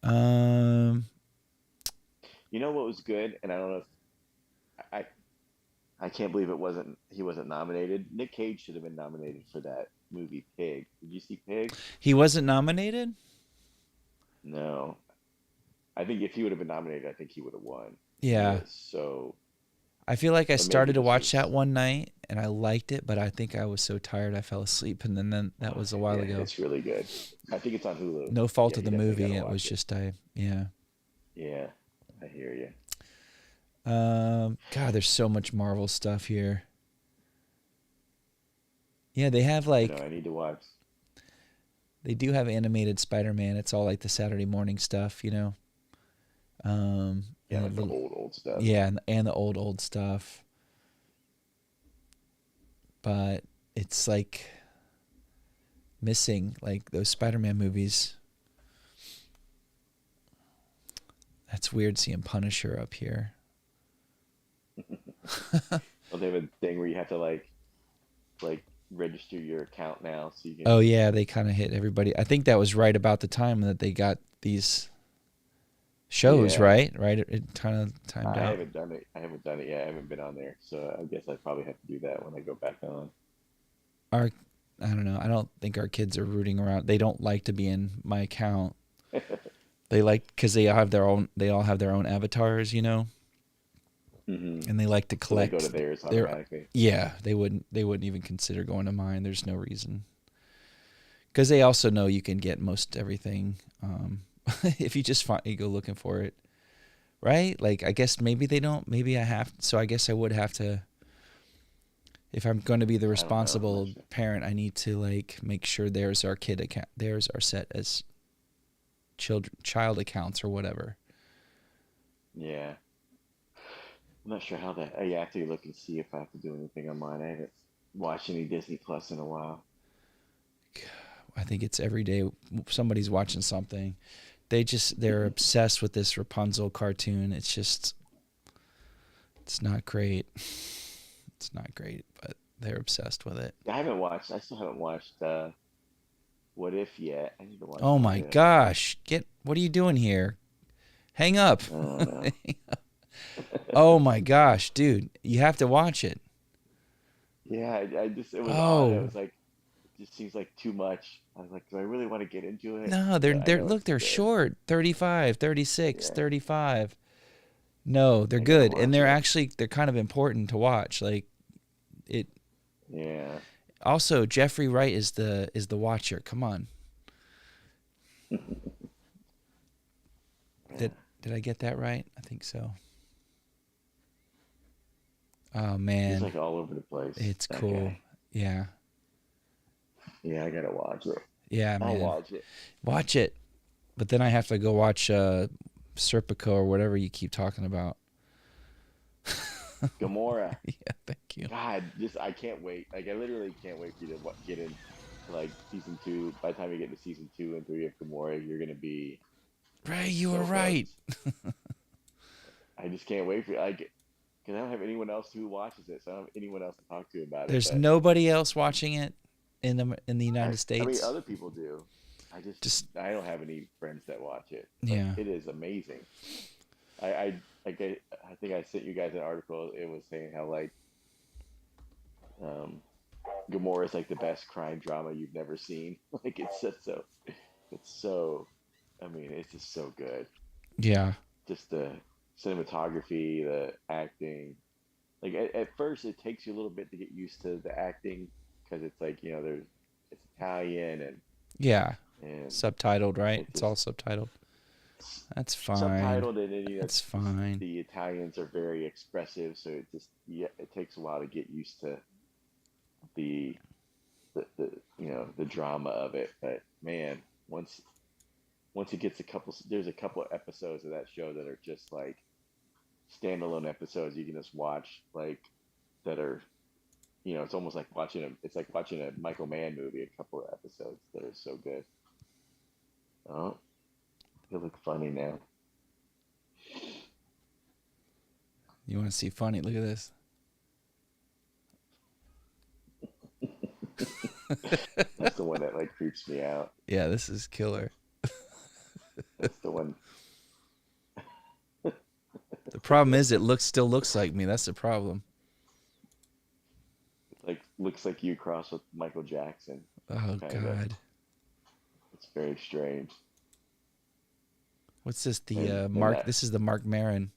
You know what was good, and I don't know if I can't believe he wasn't nominated. Nick Cage should have been nominated for that movie Pig. Did you see Pig? He wasn't nominated? No. I think if he would have been nominated, I think he would have won. Yeah. So I feel like I started to watch that one night and I liked it, but I think I was so tired I fell asleep, and then that was a while ago. It's really good. I think it's on Hulu. No fault of the movie. It was just Yeah, I hear you. God, there's so much Marvel stuff here. Yeah, they have like. I need to watch. They do have animated Spider-Man. It's all like the Saturday morning stuff, you know. Yeah, like the old stuff. Yeah, and the old stuff. But it's like missing like those Spider-Man movies. That's weird seeing Punisher up here. Well, they have a thing where you have to like register your account now, so you can. Oh yeah, they kind of hit everybody. I think that was right about the time that they got these shows, right? It kind of timed out. I haven't done it yet. I haven't been on there, so I guess I probably have to do that when I go back on. I don't know. I don't think our kids are rooting around. They don't like to be in my account. They like because they all have their own avatars, you know. Mm-hmm. And they like to collect. So they go to theirs automatically. Yeah, they wouldn't even consider going to mine. There's no reason. Because they also know you can get most everything if you just you go looking for it, right? Like I guess maybe they don't. Maybe I have. So I guess I would have to. If I'm going to be the responsible parent, I need to like make sure there's our kid account. There's our set as child accounts or whatever. Yeah. I'm not sure how that. I have to look and see if I have to do anything on mine. I haven't watched any Disney Plus in a while. I think it's every day somebody's watching something. They're obsessed with this Rapunzel cartoon. It's not great. It's not great, but they're obsessed with it. I still haven't watched What If yet. I need to watch. Oh my gosh! What are you doing here? Hang up. Oh, no. Oh my gosh, dude, you have to watch it. Yeah, it was odd. I was like, it just seems like too much. I was like, do I really want to get into it? No, they're short, 35, 36, 35. No, they're good, and they're kind of important to watch. Like it. Yeah. Also, Jeffrey Wright is the Watcher. Come on. Did I get that right? I think so. Oh man, he's like all over the place. It's cool. Guy. Yeah. Yeah, I gotta watch it. Yeah, man. I'll watch it. Watch it, but then I have to go watch Serpico or whatever you keep talking about. Gamora. Yeah, thank you. God, I can't wait. Like I literally can't wait for you to get in like season 2. By the time you get to season 2 and 3 of Gamora, you're gonna be. Ray, you were right. I just can't wait for you. Because I don't have anyone else who watches it, so I don't have anyone else to talk to about it. There's nobody else watching it in the United States. I mean, other people do. I don't have any friends that watch it. Yeah, it is amazing. I think I sent you guys an article. It was saying how like Gamora is like the best crime drama you've never seen. Like it's so. I mean, it's just so good. Yeah. Just the cinematography, the acting. Like at first, it takes you a little bit to get used to the acting because it's like it's Italian Yeah. and Subtitled, right? it It's all just subtitled. That's fine. subtitled, and then That's fine. the Italians are very expressive, so it takes a while to get used to the the drama of it. But man, once it gets there's a couple of episodes of that show that are just like standalone episodes you can just watch, like that are it's almost like watching a Michael Mann movie. A couple of episodes that are so good. Oh, they look funny now. You want to see funny? Look at this. That's the one that like creeps me out. Yeah, this is killer. That's the one. The problem is it still looks like me. That's the problem. Like looks like you cross with Michael Jackson. Oh God. It's very strange. What's this? Mark. This is the Mark Maron.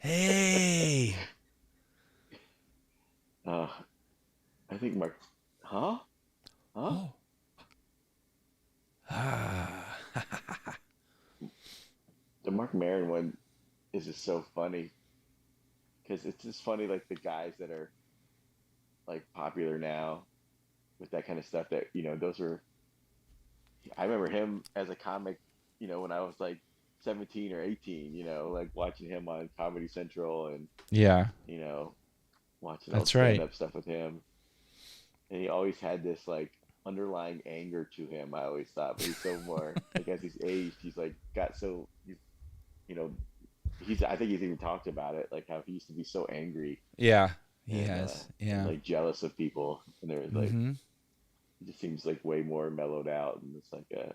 Hey. I think Mark. Huh? Oh. Ah. The Mark Maron one is just so funny because it's just funny, like the guys that are like popular now with that kind of stuff. That those are. I remember him as a comic, when I was like 17 or 18. Like watching him on Comedy Central and yeah, watching that's all right. stand-up stuff with him. And he always had this like underlying anger to him. I always thought, but he's so more like as he's aged, he's like got so I think he's even talked about it, like how he used to be so angry. Yeah, he has. Yeah, like jealous of people, and there's like he just seems like way more mellowed out and it's like a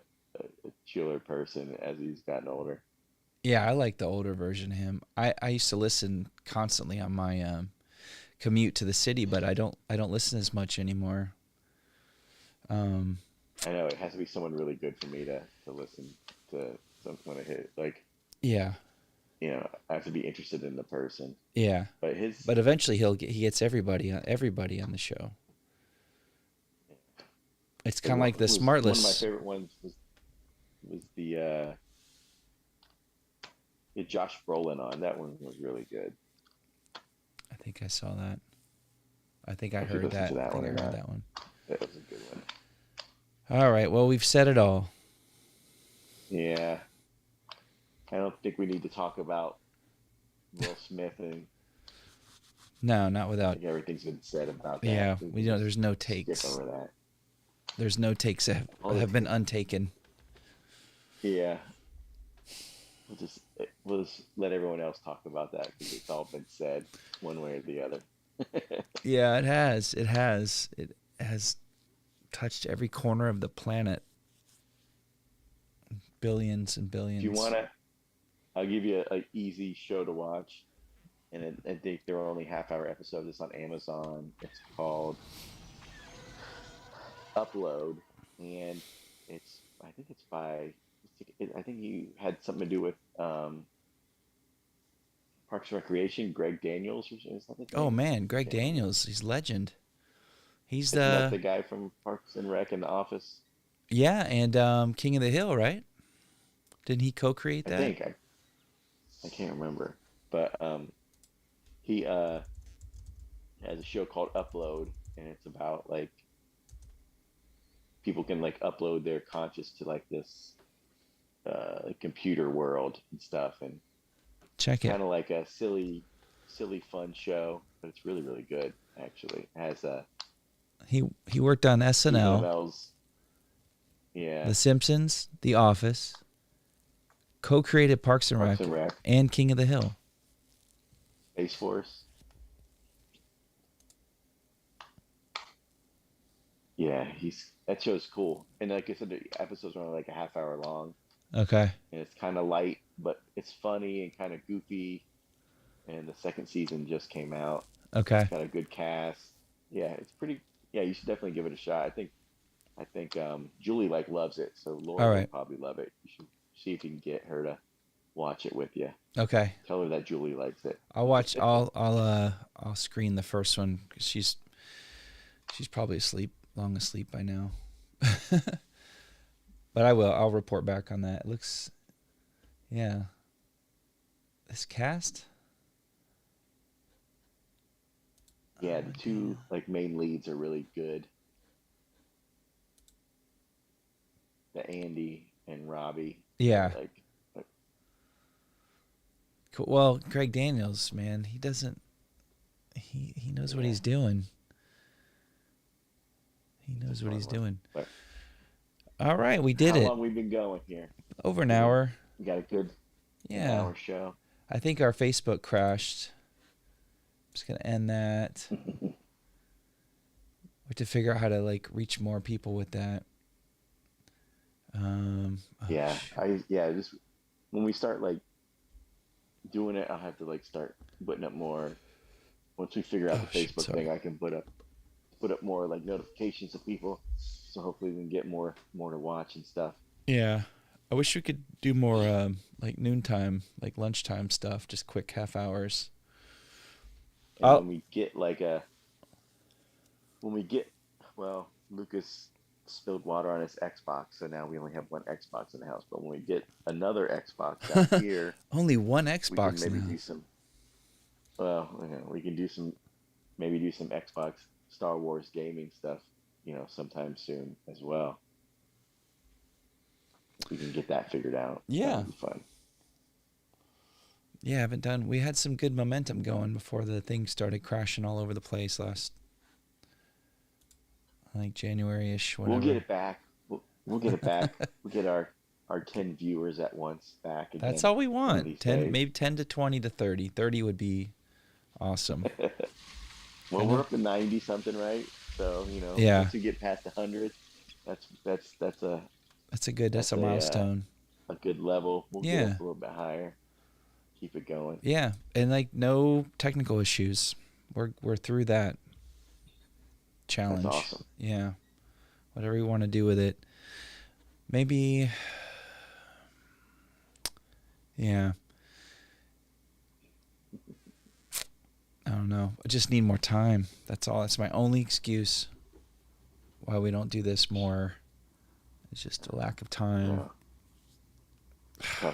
chiller person as he's gotten older. Yeah, I like the older version of him. I used to listen constantly on my commute to the city, but I don't listen as much anymore. I know it has to be someone really good for me to listen to someone I hit like. Yeah. I have to be interested in the person. Yeah. But eventually he gets everybody on the show. It's kind of like the Smartless. One of my favorite ones was the Josh Brolin on. That one was really good. I think I saw that. I think I heard that. I think I heard that one. That was a good one. All right. Well, we've said it all. Yeah. I don't think we need to talk about Will Smith and. No, not without. I think everything's been said about that. Yeah, there's no takes. Skip over that. There's no takes that have been untaken. Yeah. We'll just let everyone else talk about that because it's all been said one way or the other. Yeah, it has. It has. It has touched every corner of the planet. Billions and billions. Do you want to? I'll give you an easy show to watch. And I think there are only half-hour episodes. It's on Amazon. It's called Upload. And I think it's by, I think he had something to do with Parks and Recreation, Greg Daniels or something. Oh man, Greg Daniels, he's legend. He's the guy from Parks and Rec and The Office. Yeah, and King of the Hill, right? Didn't he co-create that? I think I can't remember, but he has a show called Upload, and it's about like people can like upload their conscious to like this computer world and stuff, and check it. Kind of like a silly fun show, but it's really really good actually. It has he worked on SNL, yeah, The Simpsons, The Office, co-created Parks and Rec, and King of the Hill. Space Force. Yeah, that show's cool. And like I said, the episodes are only like a half hour long. Okay. And it's kind of light, but it's funny and kind of goofy. And the second season just came out. Okay. It's got a good cast. Yeah, it's pretty. Yeah, you should definitely give it a shot. I think Julie loves it, so Laura will probably love it. You should see if you can get her to watch it with you. Okay. Tell her that Julie likes it. I'll watch. I'll screen the first one 'cause she's probably long asleep by now. But I will. I'll report back on that. It looks, yeah. This cast. Yeah, the two like main leads are really good. The Andy and Robbie. Yeah. Like, Cool. Well, Greg Daniels, man, he doesn't. He knows what he's doing. He knows what he's doing. But all right, we did it. How long we been going here? Over an hour. We got a good hour show. I think our Facebook crashed. I'm just gonna end that. We have to figure out how to like reach more people with that. Just when we start like doing it, I'll have to like start putting up more. Once we figure out the Facebook thing, I can put up more like notifications of people, so hopefully we can get more to watch and stuff. Yeah, I wish we could do more like noontime, like lunchtime stuff, just quick half hours. And when we get Lucas spilled water on his Xbox, so now we only have one Xbox in the house. But when we get another Xbox out here, only one Xbox. We can maybe do some. Well, we can do some Xbox Star Wars gaming stuff, sometime soon as well. We can get that figured out. Yeah, that'd be fun. Yeah, we had some good momentum going before the thing started crashing all over the place last, like January-ish, whatever. We'll get it back. We'll get it back. We'll get our 10 viewers at once back again. That's all we want. 10, maybe 10 to 20 to 30. 30 would be awesome. Well, we're up to 90 something, right? So, yeah. Once we get past 100, that's a milestone. A good level. We'll get up a little bit higher. Keep it going. Yeah, and like no technical issues. We're through that challenge. That's awesome. Yeah. Whatever you want to do with it. Maybe. Yeah. I don't know. I just need more time. That's all. That's my only excuse why we don't do this more. It's just a lack of time. Yeah.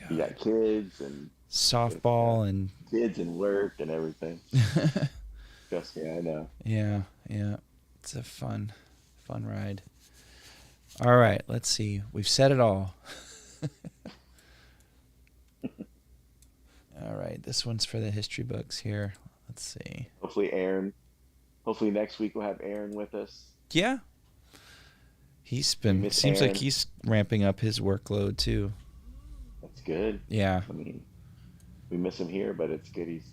You got kids and softball and kids and work and everything. Trust me, I know. Yeah. It's a fun ride. All right, let's see. We've said it all. All right, this one's for the history books here. Let's see. Hopefully next week we'll have Aaron with us. Yeah. Seems like he's ramping up his workload too. That's good. Yeah. I mean, we miss him here, but it's good. He's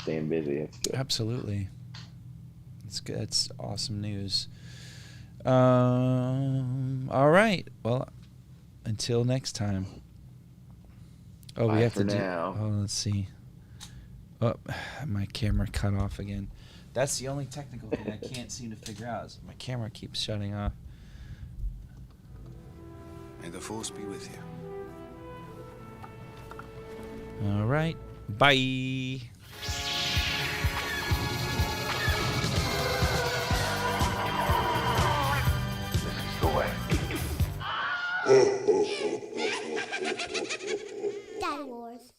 staying busy. It's good. Absolutely. It's good. It's awesome news. All right. Well, until next time. Oh, Bye we have for to now. Oh, let's see. Oh, my camera cut off again. That's the only technical thing I can't seem to figure out. Is my camera keeps shutting off. May the force be with you. All right. Bye. Star Wars.